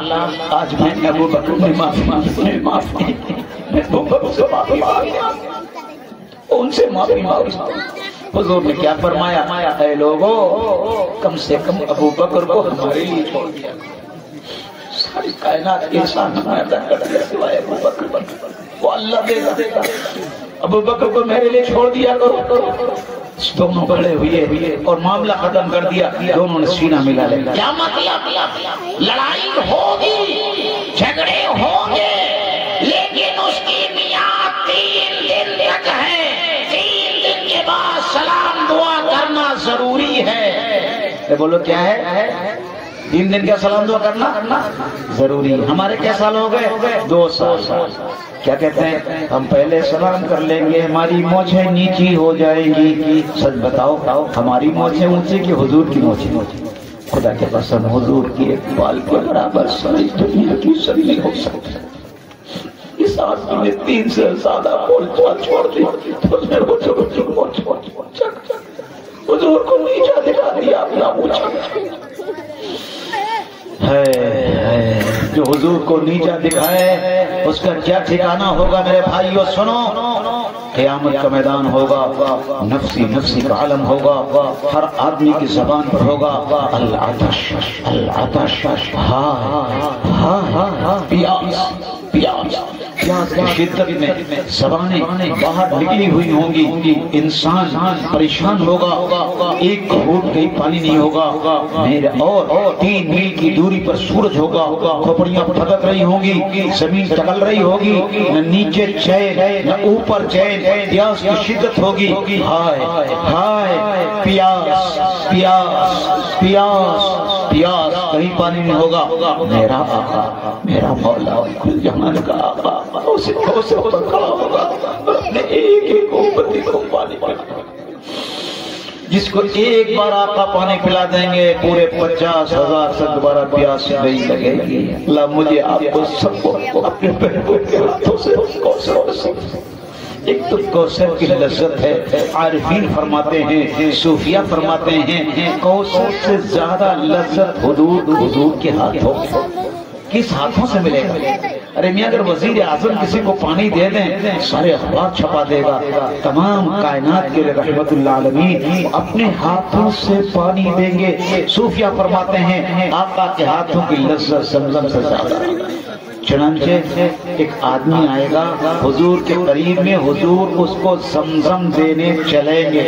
آج میں نے ابو بکر نے معافی مانگی، میں معاف نہیں، میں ابو بکر سے معافی مانگی، ان سے معافی مانگی۔ حضور نے کیا فرمایا، اے لوگو کم سے کم ابو بکر کو ہمارے لیے چھوڑ دیا، ساری کائنات کے انسان ہمارا کر دیا سوائے ابو بکر، وہ اللہ دے گا، ابو بکر کو میرے لیے چھوڑ دیا کرو۔ دونوں بڑے ہوئے اور معاملہ ختم کر دیا، دونوں نے سینہ ملا لیا۔ کیا مطلب، لڑائی ہوگی، جھگڑے ہوں گے، لیکن اس کی میعاد 3 دن تک ہے، 3 دن کے بعد سلام دعا کرنا ضروری ہے۔ بولو کیا ہے، 3 دن کیا سلام دعا کرنا ضروری ہے. ہمارے کیا سال ہو گئے؟ 2 سال. کیا کہتے ہیں؟ ہم پہلے سلام کر لیں گے ہماری مونچھیں نیچی ہو جائیں گی. سچ بتاؤ ہماری مونچھیں اونچی کہ حضور کی مونچھیں؟ خدا کے قسم حضور کی ایک بال کے برابر ساری دنیا کی سب نہیں ہو سکتی. اس آدمی نے 3 سے زیادہ بول چھوڑ دی تو اس نے حضور کو نیچا دکھا دیا اپنا پوچھا. ہے جو حضور کو نیچا دکھائے اس کا کیا ٹھکانہ ہوگا میرے بھائیو. سنو قیامت کا میدان ہوگا، نفسی نفسی کا عالم ہوگا، ہر آدمی کی زبان پر ہوگا العطش العطش، پیاس کی شدت میں زبانیں باہر نکلی ہوئی ہوں گی. انسان پریشان ہوگا، ایک گھونٹ کہیں پانی نہیں ہوگا میرے، اور 3 میل کی دوری پر سورج ہوگا، کھوپڑیاں پھٹک رہی ہوں گی، زمین ٹکل رہی ہوگی، نہ نیچے چین نہ اوپر چین. پیاس کی شدت ہوگی. ہائے ہائے پیاس پیاس پیاس پیاس، کہیں پانی نہیں ہوگا. میرا آقا میرا مولا کل جہان کا آقا اسے پر کھڑا ہوگا، اپنے ایک امتی کو پانی پلانا. جس کو ایک بار آقا پانی پلا دیں گے پورے 50,000 سے دوبارہ پیاس نہیں لگے گی. اللہ مجھے آپ کو سب کو اپنے پیروں کے ہاتھوں سے کوثر نصیب. ایک تو کوثر کی لذت ہے. عارفین فرماتے ہیں، صوفیہ فرماتے ہیں کوثر سے زیادہ لذت حضور کے ہاتھوں. کس ہاتھوں سے ملے گا؟ ارے میاں اگر وزیر اعظم کسی کو پانی دے دیں سارے اخبار چھپا دے گا. تمام کائنات کے رحمت اللہ عالمین اپنے ہاتھوں سے پانی دیں گے. صوفیہ فرماتے ہیں آقا کے ہاتھوں کی لذت زمزم سے زیادہ. چنانچہ ایک آدمی آئے گا حضور کے قریب میں، حضور اس کو زمزم دینے چلیں گے.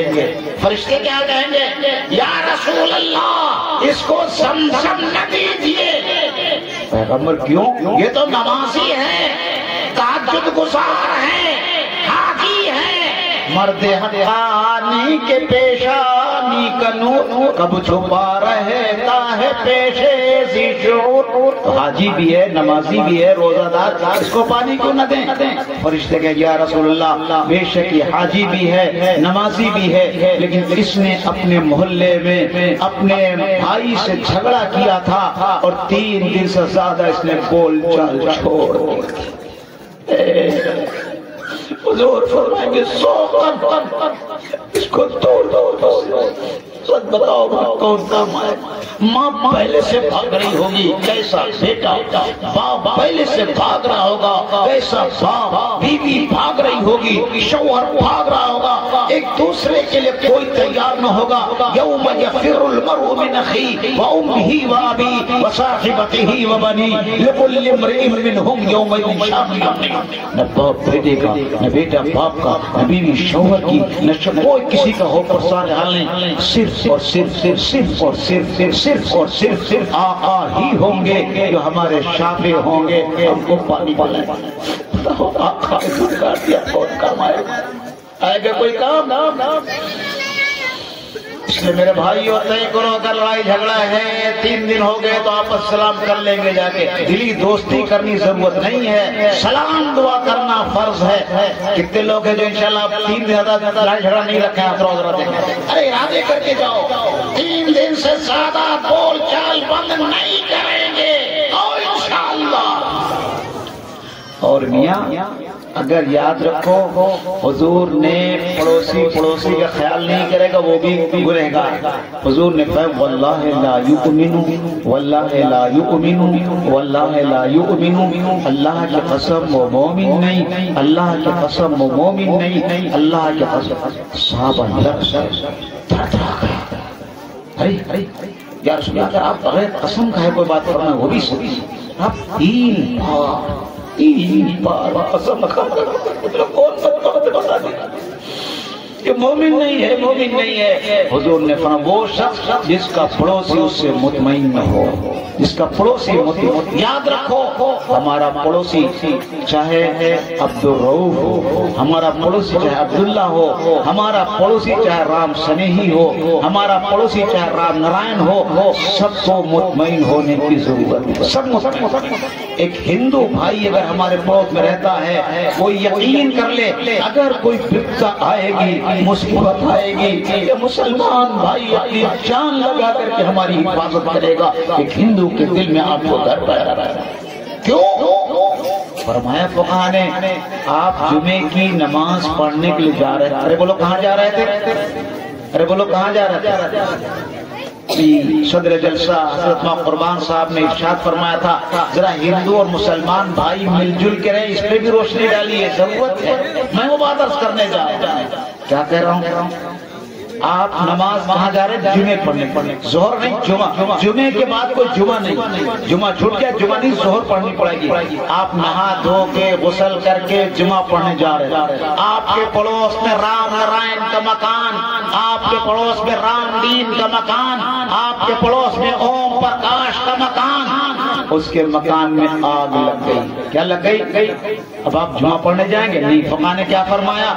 فرشتے کیا کہیں گے؟ یا رسول اللہ اس کو زمزم نہ دیجیے. پیغمبر کیوں؟ یہ تو نمازی ہے، تہجد گزار ہے، حاجی ہے. مرد حقانی کے پیشانی کا نور کب چھپا رہتا ہے پیشے ذی شعور. حاجی بھی ہے، نمازی بھی ہے، روزہ دار، اس کو پانی کیوں نہ دیں؟ فرشتے کہے یا رسول اللہ بے شک یہ حاجی بھی ہے، نمازی بھی ہے، لیکن اس نے اپنے محلے میں اپنے بھائی سے جھگڑا کیا تھا اور 3 دن سے زیادہ اس نے بول چال چھوڑ دی. حضور فرمائیں گے اس کو توڑ. سچ بتاؤ کون کام آئے؟ ماں پہلے سے بھاگ رہی ہوگی کیسا بیٹا، باپ پہلے سے بھاگ رہا ہوگا کیسا باپ، بیوی بھاگ رہی ہوگی، شوہر بھاگ رہا ہوگا، ایک دوسرے کے لیے کوئی تیار نہ ہوگا. یوم یفر المرء من اخیہ وامہ وابیہ وصاحبتہ وبنیہ لکل امرئ منہم یومئذ شأن یغنیہ. نہ باپ بیٹے کا، نہ بیٹا باپ کا، نہ بیوی شوہر کی، نہ کوئی کسی کا ہو پرسان حال نہیں. صرف اور صرف صرف اور صرف صرف اور صرف صرف آقا ہی ہوں گے جو ہمارے شافع ہوں گے، ہم کو پانی پلائیں. آقا انکار دیا کون کام آئے گا؟ کوئی کام؟ اس لیے میرے بھائیو طے کرو اگر لڑائی جھگڑا ہے 3 دن ہو گئے تو آپس سلام کر لیں گے جا کے. دلی دوستی کرنی ضرورت نہیں ہے، سلام دعا کرنا فرض ہے. کتنے لوگ ہیں جو انشاءاللہ 3 دن زیادہ لڑائی جھگڑا نہیں رکھے ہیں؟ ارے ارادے کر کے جاؤ 3 دن سے زیادہ بول چال بند نہیں کریں گے اور انشاءاللہ. اور میاں اگر یاد رکھو حضور نے پڑوسی کا خیال نہیں کرے گا وہ بھی گنہگار. حضور نے کہا واللہ لا یؤمن واللہ لا یؤمن واللہ لا یؤمن. اللہ کی قسم وہ مومن نہیں، اللہ کی قسم وہ مومن نہیں، اللہ کی قسم. صحابہ لفظ درد آ گیا. ارے یا رسول اللہ اگر آپ بغیر قسم کا ہے کوئی بات کرنا وہ بھی آپ 3 بار قسم کھا کر کون بتا دیا. کہ مومن نہیں ہے، مومن نہیں ہے۔ حضور نے فرمایا وہ شخص جس کا پڑوسی اس سے مطمئن نہ ہو، جس کا پڑوسی مطمئن۔ یاد رکھو ہمارا پڑوسی چاہے عبد الرؤف ہو، ہمارا پڑوسی چاہے عبداللہ ہو، ہمارا پڑوسی چاہے رام سنیہی ہو، ہمارا پڑوسی چاہے رام نارائن ہو، سب کو مطمئن ہونے کی ضرورت ہے۔ سب مطمئن۔ ایک ہندو بھائی اگر ہمارے پڑوس میں رہتا ہے وہ یقین کر لے اگر کوئی بپتا آئے گی، مصیبت آئے گی، کہ مسلمان بھائی اپنی جان لگا کر کے ہماری حفاظت کرے گا۔ ایک ہندو کے دل میں آپ کو ڈر پیدا رہا ہے۔ کیوں؟ فرمایا فقہا نے آپ جمعے کی نماز پڑھنے کے لیے جا رہے تھے۔ ارے بولو کہاں جا رہے تھے؟ ارے بولو کہاں جا رہے تھے؟ صدر جلسہ حضرت مولانا قربان صاحب نے ارشاد فرمایا تھا ذرا ہندو اور مسلمان بھائی مل جل کے رہے، اس پہ بھی روشنی ڈالیے، ضرورت ہے۔ میں وہ بات عرض کرنے جا رہا ہوں، کیا کہہ رہا ہوں؟ آپ نماز کہاں جا رہے ہیں؟ جمعے پڑھنے۔ ظہر نہیں، جمعہ۔ جمعے کے بعد کوئی جمعہ نہیں، جمعہ چھوٹ گیا، جمعہ نہیں، ظہر پڑھنی پڑے گی۔ آپ نہا دھو کے غسل کر کے جمعہ پڑھنے جا رہے ہیں۔ آپ کے پڑوس میں رام نارائن کا مکان، آپ کے پڑوس میں رام دین کا مکان، آپ کے پڑوس میں اوم پرکاش کا مکان، اس کے مکان میں آگ لگ گئی۔ کیا لگ گئی؟ اب آپ جمعہ پڑھنے جائیں گے؟ نہیں۔ فقہ نے کیا فرمایا؟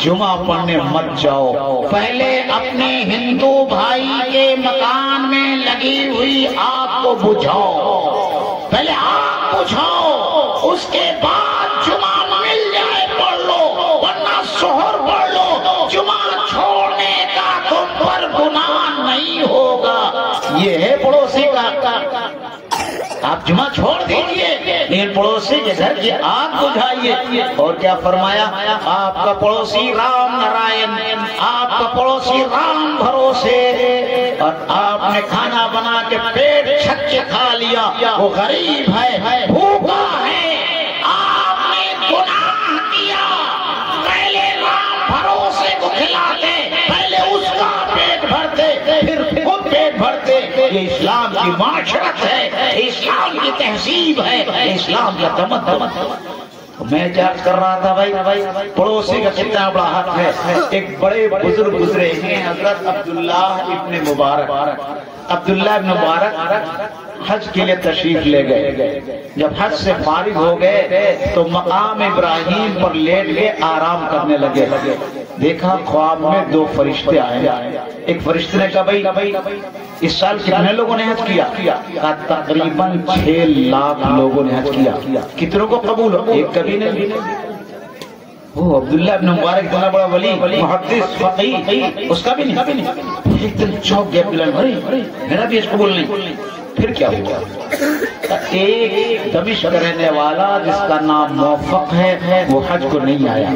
جمعہ پڑھنے مت جاؤ، پہلے اپنے ہندو بھائی کے مکان میں لگی ہوئی آگ کو بجھاؤ، پہلے آگ بجھاؤ، اس کے بعد جمعہ مل جائے پڑھ لو، ورنہ سحر پڑھ لو، جمعہ چھوڑنے کا تم پر گناہ نہیں ہوگا۔ یہ ہے پڑوسی کا۔ آپ جمعہ چھوڑ دیجئے لیکن پڑوسی کے گھر کی آگ بجھائیے۔ اور کیا فرمایا؟ آپ کا پڑوسی رام نارائن، آپ کا پڑوسی رام بھروسے، اور آپ نے کھانا بنا کے پیٹ چھک کے کھا لیا، وہ غریب ہے، بھوکا ہے، آپ نے گناہ کیا۔ پہلے رام بھروسے کو کھلاتے، پہلے اس کا پیٹ بھرتے، پھر خود پیٹ بھرتے۔ یہ اسلام کی معاشرت ہے، اسلام کی تہذیب ہے، اسلام کا تمدن۔ میں جاج کر رہا تھا بھائی پڑوسی کا کتنا بڑا حق ہے۔ ایک بڑے بزرگ گزرے ہیں حضرت عبداللہ ابن مبارک۔ عبداللہ ابن مبارک حج کے لیے تشریف لے گئے۔ جب حج سے فارغ ہو گئے تو مقام ابراہیم پر لیٹ کے آرام کرنے لگے۔ دیکھا خواب میں دو فرشتے آئے۔ ایک فرشتے نے کہا بھائی اس سال کتنے لوگوں نے حج کیا؟ کہا تقریباً 6 لاکھ لوگوں نے حج کیا۔ کتنوں کو قبول ہو؟ ایک کبھی نہیں۔ وہ عبداللہ ابن مبارک اتنا بڑا ولی، محدث، فقیہ، اس کا بھی نہیں۔ ایک دن چوک گیا بلال، میرا بھی اس قبول نہیں۔ پھر کیا ہوا؟ ایک دمشق رہنے والا جس کا نام موفق ہے وہ حج کو نہیں آیا،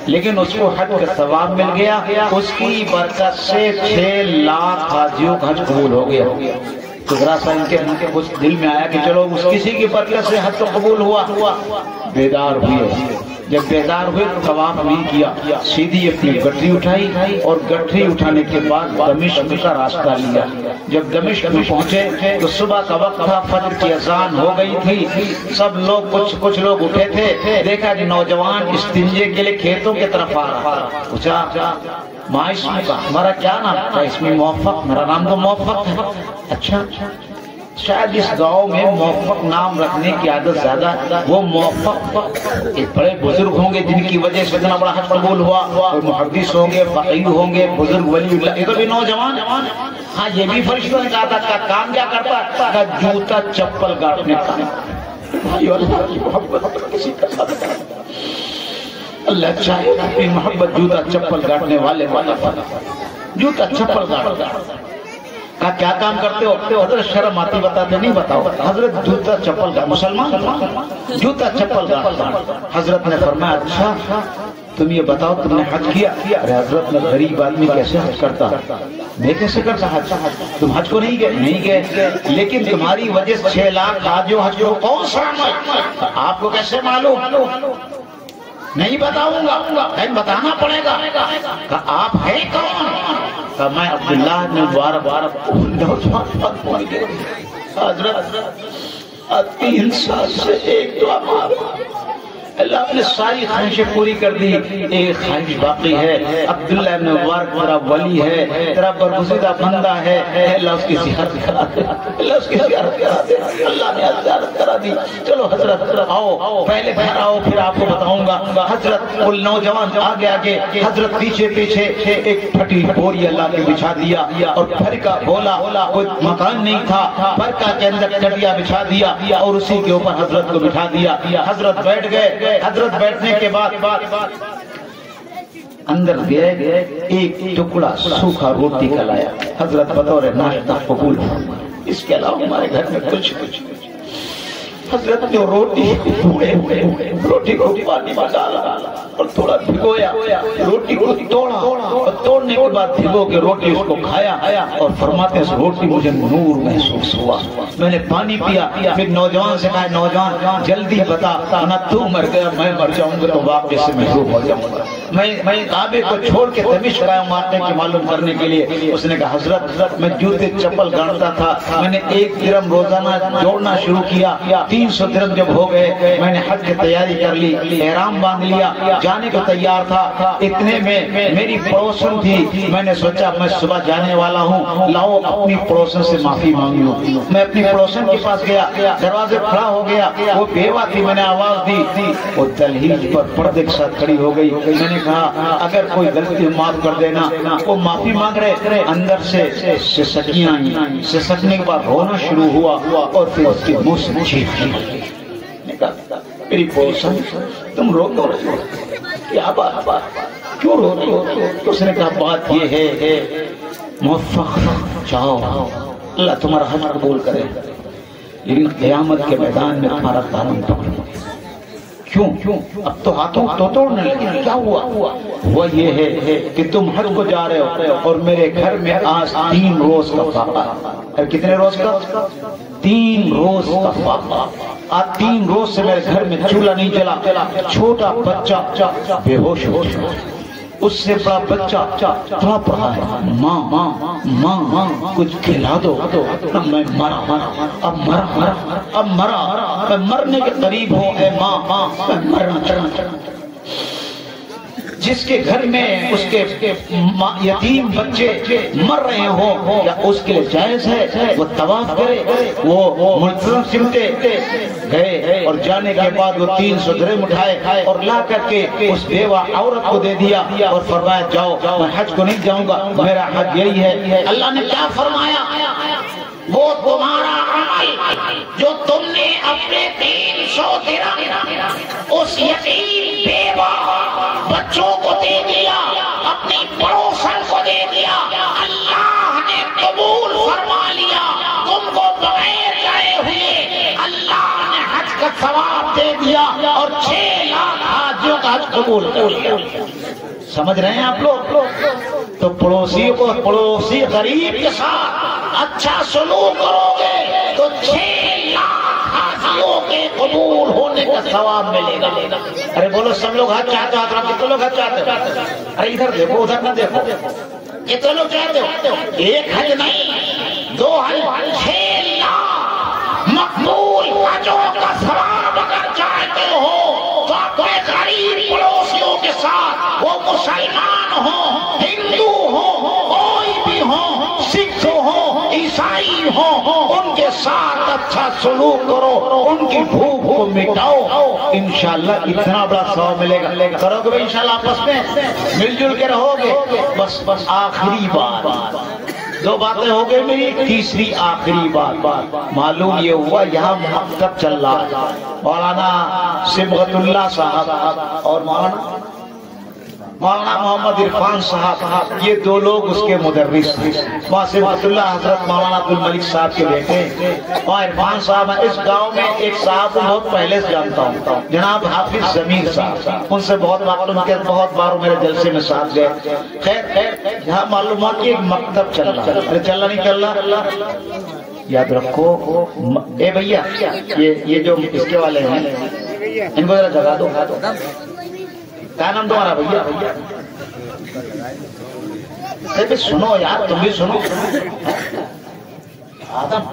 لیکن اس کو حج کا ثواب مل گیا۔ اس کی برکت سے 6 لاکھ حاجیوں کا حج قبول ہو گیا۔ تو ذرا سا ان کے کچھ دل میں آیا کہ چلو اس کسی کی برکت سے حج تو قبول ہوا۔ بیدار ہوئے، جب بیدار ہوئے تو طواف نہیں کیا، سیدھی اپنی گٹری اٹھائی اور گٹری اٹھانے کے بعد دمشق کا راستہ لیا۔ جب دمشق میں پہنچے تو صبح کا وقت تھا، فجر کی اذان ہو گئی تھی، سب لوگ کچھ لوگ اٹھے تھے۔ دیکھا کہ نوجوان استنجے کے لیے کھیتوں کی طرف آ رہا، پوچھا معاشم کا ہمارا کیا نام تھا؟ اس میں موفق، میرا نام تو موفق ہے۔ اچھا شاید اس گاؤں میں موفق نام رکھنے کی عادت زیادہ ہے۔ وہ موفق ایک بڑے بزرگ ہوں گے جن کی وجہ سے اتنا بڑا حج قبول ہوا، اور محدث ہوں گے، فقیہ ہوں گے، بزرگ ولی اللہ۔ یہ تو بھی نوجوان، ہاں یہ بھی فرشتوں نے کہا تھا کام کیا کرتا ہے؟ جوتا چپل گاٹنے کا۔ اللہ کی محبت کسی کا ساتھ، اللہ چاہے اپنی محبت جوتا چپل گاٹنے والے جوتا چپل گاٹتا۔ کہا کیا کام کرتے ہو؟ حضرت شرم آتی بتاتے نہیں؟ بتاؤ۔ حضرت جوتا چپل کا مسلمان جوتا چپل کا۔ حضرت نے فرمایا اچھا تم یہ بتاؤ تم نے حج کیا؟ ارے حضرت میں غریب آدمی کیسے حج کرتا؟ میں کیسے کرتا حج؟ تم حج کو نہیں گئے؟ نہیں گئے، لیکن تمہاری وجہ سے 6 لاکھ حاجیوں حج کو کون سا عمل؟ آپ کو کیسے معلوم؟ نہیں بتاؤں گا، لیکن بتانا پڑے گا۔ کہا آپ ہے کون؟ کہا میں عبداللہ نے بار حضرت 3 سال سے ایک دعا اللہ اپنے ساری خواہشیں پوری کر دی، ایک خواہش باقی ہے، عبداللہ ابن مبارک تیرا ولی ہے، تیرا برگزیدہ بندہ ہے، اللہ اس کی زیارت کرا دے، اللہ اس کی زیارت کرا دے۔ اللہ نے زیارت کرا دی۔ چلو حضرت آؤ، پہلے گھر آؤ پھر آپ کو بتاؤں گا۔ حضرت وہ نوجوان آگے آگے، حضرت پیچھے پیچھے، ایک پھٹی بوری اللہ نے بچھا دیا اور پھر کا بولا، کوئی مکان نہیں تھا، پرکا کے اندر ٹٹیا بچھا دیا اور اسی کے اوپر حضرت کو بٹھا دیا۔ حضرت بیٹھ گئے۔ حضرت بیٹھنے کے بعد اندر گئے، ایک ٹکڑا سوکھا روٹی کا لایا، حضرت بطور ناشتہ قبول ہوا، اس کے علاوہ ہمارے گھر میں کچھ حضرت نے روٹی کو پانی میں ڈالا اور تھوڑا بھگویا، روٹی کو توڑا اور توڑنے کے بعد بھگو کے روٹی اس کو کھایا اور فرماتے ہیں اس روٹی مجھے نور محسوس ہوا، میں نے پانی پیا۔ پھر نوجوان سے کہا نوجوان جلدی بتا، نہ تو مر گیا میں مر جاؤں گا تو واقعے سے محروم ہو جاؤں گا۔ میں کعبے کو چھوڑ کے دمشق آیا مارنے کی معلوم کرنے کے لیے۔ اس نے کہا حضرت میں جوتے چپل گاڑتا تھا، میں نے 1 درہم روزانہ جوڑنا شروع کیا، 300 درہم جب ہو گئے میں نے حج کی تیاری کر لی، احرام باندھ لیا، جانے کو تیار تھا۔ اتنے میں میری پڑوسن تھی، میں نے سوچا میں صبح جانے والا ہوں، لاؤ اپنی پڑوسن سے معافی مانگی ہوں۔ میں اپنی پڑوسن کے پاس گیا، دروازے کھڑا ہو گیا، وہ بیوہ تھی، میں نے آواز دی، وہ دہلیز پر پردے کے ساتھ کھڑی ہو گئی۔ میں نے کہا اگر کوئی غلطی معاف کر دینا۔ وہ معافی مانگ رہے، اندر سے سسکیاں آئیں، سسکنے کے بعد رونا شروع ہوا اور پھر اس کے منہ سے چیخ میری پوسن تم رو کیوں رہے ہو؟ کیا بات کیوں رو رہے ہو؟ اس نے کہا بات یہ ہے موفق چاہو اللہ تمہارا حج قبول کرے، لیکن قیامت کے میدان میں تمہارا دامن توڑ دے۔ کیوں؟ اب تو ہاتھوں تو توڑنے لگے، کیا ہوا؟ وہ یہ ہے کہ تم حج کو جا رہے ہو اور میرے گھر میں آج 3 روز کا فاقہ ہے۔ کتنے روز کا؟ 3 روز کا فاقہ۔ آج 3 روز سے میرے گھر میں چولہا نہیں جلا، چھوٹا بچہ بے ہوش ہو، اس سے بڑا بچہ تڑپ رہا ہے، ماں کچھ کھلا دو، میں مرا، اب مرا، میں مرنے کے قریب ہوں، اے ماں میں مرنا۔ جس کے گھر میں اس کے یتیم بچے مر رہے ہوں، یا اس کے لیے جائز ہے وہ طواف کرے؟ وہ ملتزم سمتے گئے اور جانے کے بعد وہ 300 درہم اٹھائے اور لا کر کے اس بیوہ عورت کو دے دیا اور فرمایا جاؤ میں حج کو نہیں جاؤں گا، میرا حج یہی ہے۔ اللہ نے کیا فرمایا؟ وہ تمہارا عمل جو تم نے اپنے 300 درہم اس یتیم بیوہ بچوں کو دے دیا، اپنی پڑوسن کو دے دیا، اللہ نے قبول فرما لیا، تم کو بغیر جائے ہوئے اللہ نے حج کا ثواب دے دیا اور 6 لاکھ حاجیوں کا حج قبول کر لیا۔ سمجھ رہے ہیں آپ لوگ؟ تو پڑوسی غریب کے ساتھ اچھا سلوک کرو گے تو 6 لاکھ حاجیوں کے قبول ہونے کا ثواب ملے گا۔ ارے بولو سب لوگ حج چاہتے ہو؟ کتنے لوگ حج چاہتے ہو؟ ارے ادھر دیکھو ادھر نہ دیکھو، کتنے لوگ چاہتے ہو؟ 1 حج نہیں، 2 حج، 6 لاکھ مقبول حجوں کا ثواب اگر چاہتے ہو تو اپنے غریب پڑوسیوں کے ساتھ، وہ مسلمان ہوں، ہندو ہوں، کوئی بھی ہوں، سکھ ہوں، عیسائی ہوں، ان کے ساتھ اچھا سلوک کرو، ان کی بھوک کو مٹاؤ، انشاءاللہ اتنا بڑا ثواب ملے گا۔ کرو گے انشاءاللہ آپس میں مل جل کے رہو گے؟ بس آخری بات، 2 باتیں ہو گئی میری، تیسری آخری بات معلوم یہ ہوا یہاں مکتب چل رہا ہے، مولانا صبغت اللہ صاحب اور مولانا محمد عرفان صاحب، یہ 2 لوگ اس کے مدرس تھے۔ صبغت اللہ حضرت مولانا عبد الملک صاحب کے بیٹے، اور عرفان صاحب اس گاؤں میں ایک صاحب بہت پہلے سے جانتا ہوں، جناب حافظ ضمیر صاحب، ان سے بہت معلوم کے بہت بار میرے جلسے میں ساتھ گئے۔ خیر یہاں معلومات کی ایک مکتب چل رہا ہے، چل رہا نہیں چل رہا؟ یاد رکھو اے بھیا، یہ جو اس کے والے ہیں ان کو ذرا جگہ دو۔ کیا نام تمہارا بھیا؟ ارے سنو یار، تم بھی سنو۔ آدم،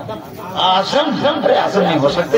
آزم؟ ارے آزم نہیں ہو سکتے،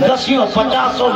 10-50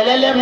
LLM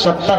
70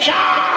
4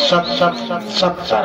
70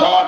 2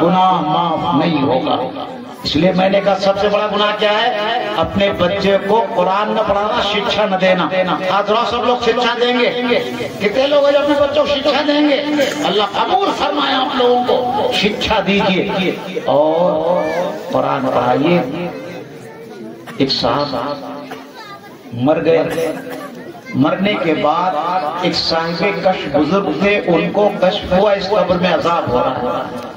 گناہ معاف نہیں ہوگا۔ اس لیے میں نے کہا سب سے بڑا گناہ کیا ہے؟ اپنے بچے کو قرآن نہ پڑھانا، شکشا نہ دینا۔ حاضرہ سب لوگ شکشا دیں گے، کتنے لوگ ہیں جو اپنے بچوں کو شکشا دیں گے؟ اللہ قبول فرمائے آپ لوگوں کو، شکشا دیجیے اور قرآن پڑھائیے۔ ایک صاحب مر گئے، مرنے کے بعد ایک صاحب کشف بزرگ تھے، ان کو کشف ہوا اس قبر میں عذاب ہو رہا ہے،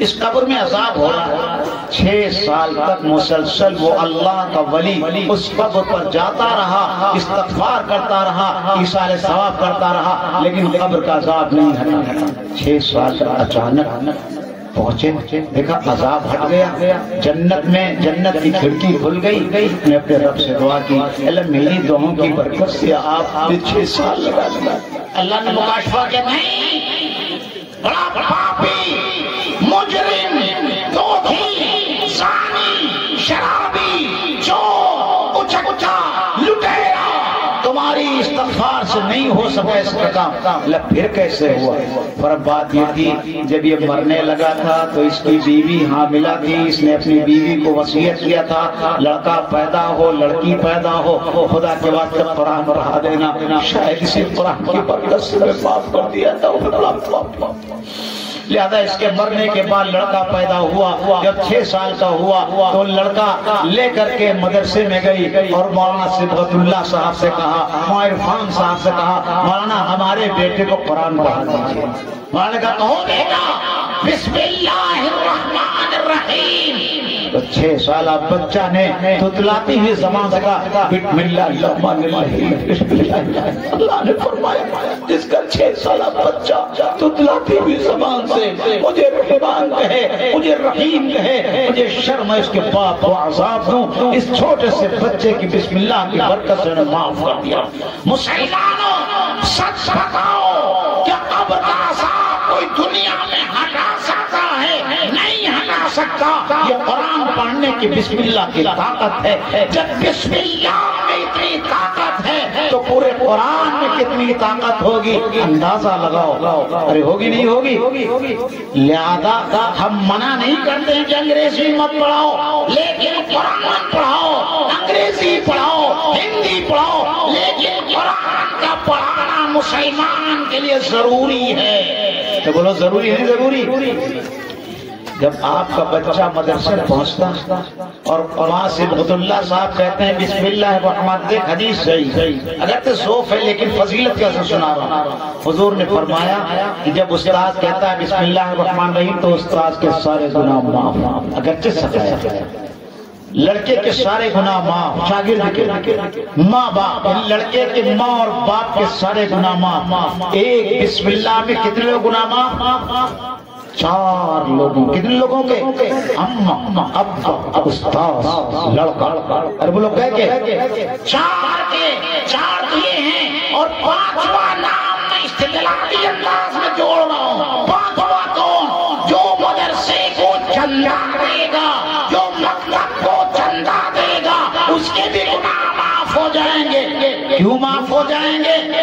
اس قبر میں عذاب ہو رہا ہے۔ 6 سال تک مسلسل وہ اللہ کا ولی اس قبر پر جاتا رہا، استغفار کرتا رہا، ایصال ثواب کرتا رہا، لیکن قبر کا عذاب نہیں ہٹا۔ 6 سال تک اچانک پہنچے، دیکھا عذاب ہٹ گیا، جنت میں جنت کی کھڑکی کھل گئی۔ میں اپنے رب سے دعا کی، اللہ میری دعاؤں کی برکت سے آپ 6 سال لگا دیا۔ اللہ نے مکاشفہ کیا، نہیں بڑا پاپی مجرم دودھی زانی شرابی چور اچھا لٹیرا تمہاری استغفار سے نہیں ہو سکا اس کا کام۔ پھر کیسے ہوا؟ پر بات یہ تھی جب یہ مرنے لگا تھا تو اس کی بیوی حاملہ تھی، اس نے اپنی بیوی کو وصیت کیا تھا لڑکا پیدا ہو لڑکی پیدا ہو خدا کے واسطے قرآن پڑھا دینا، شاید اسی قرآن کی برکت سے میں معاف کر دیا تھا۔ لہذا اس کے مرنے کے بعد لڑکا پیدا ہوا، جب 6 سال کا ہوا تو لڑکا لے کر کے مدرسے میں گئی اور مولانا صبغت اللہ صاحب سے کہا، عرفان صاحب سے کہا، مولانا ہمارے بیٹے کو قرآن پڑھا دیجیے۔ مولانا نے کہا کہو بیٹا بسم اللہ الرحمن الرحیم۔ تو 6 سالہ بچہ نے تتلاتی ہوئی زبان سے کہا بسم اللہ الرحمن الرحیم، بسم اللہ۔ اللہ نے فرمایا جس کا 6 سالہ بچہ تتلاتی ہوئی زبان سے مجھے رحمان کہے، مجھے رحیم کہے، مجھے شرم ہے اس کے باپ کو عذاب دوں، اس چھوٹے سے بچے کی بسم اللہ کی برکت سے انہیں معاف کر دیا۔ مسلمانوں سچ بتاؤ، کیا قبر کا عذاب کوئی دنیا میں ہٹا سکتا ہے؟ نہیں ہٹا سکتا۔ یہ قرآن پڑھنے کی بسم اللہ کی طاقت ہے۔ جب بسم اللہ میں اتنی طاقت ہے تو پورے قرآن میں کتنی طاقت ہوگی اندازہ لگاؤ۔ ارے ہوگی نہیں ہوگی؟ لہذا ہم منع نہیں کرتے ہیں کہ انگریزی مت پڑھاؤ، لیکن قرآن پڑھاؤ، انگریزی پڑھاؤ، ہندی پڑھاؤ، لیکن قرآن کا پڑھانا مسلمان کے لیے ضروری ہے۔ تو بولو ضروری ہے ضروری؟ جب آپ کا بچہ مدرسے پہنچتا اور وہاں سے صبغت اللہ صاحب کہتے ہیں بسم اللہ الرحمن، دیکھ حدیث صحیح اگر تو ذوف ہے لیکن فضیلت کیسے سنا رہا ہوں۔ حضور نے فرمایا کہ جب استاد کہتا ہے بسم اللہ الرحمن الرحیم تو استاد کے سارے گناہ معاف، اگرچہ سفید ہے، لڑکے کے سارے گناہ معاف، شاگرد کے ماں باپ، لڑکے کے ماں اور باپ کے سارے گناہ معاف۔ ایک بسم اللہ میں کتنے لوگ گناہ معاف؟ 4 لوگوں، کتنے لوگوں کے؟ اماں، ابا، استاد، لڑکا۔ ارے وہ لوگ کہہ کے 4 کے 4 دیے ہیں اور 5واں نام میں استدلالی انداز میں جوڑ رہا ہوں۔ 5واں کون؟ جو مدرسے کو چندہ دے گا، جو مکتب کو چندہ دے گا، اس کے بھی گناہ معاف ہو جائیں گے۔ کیوں معاف ہو جائیں گے؟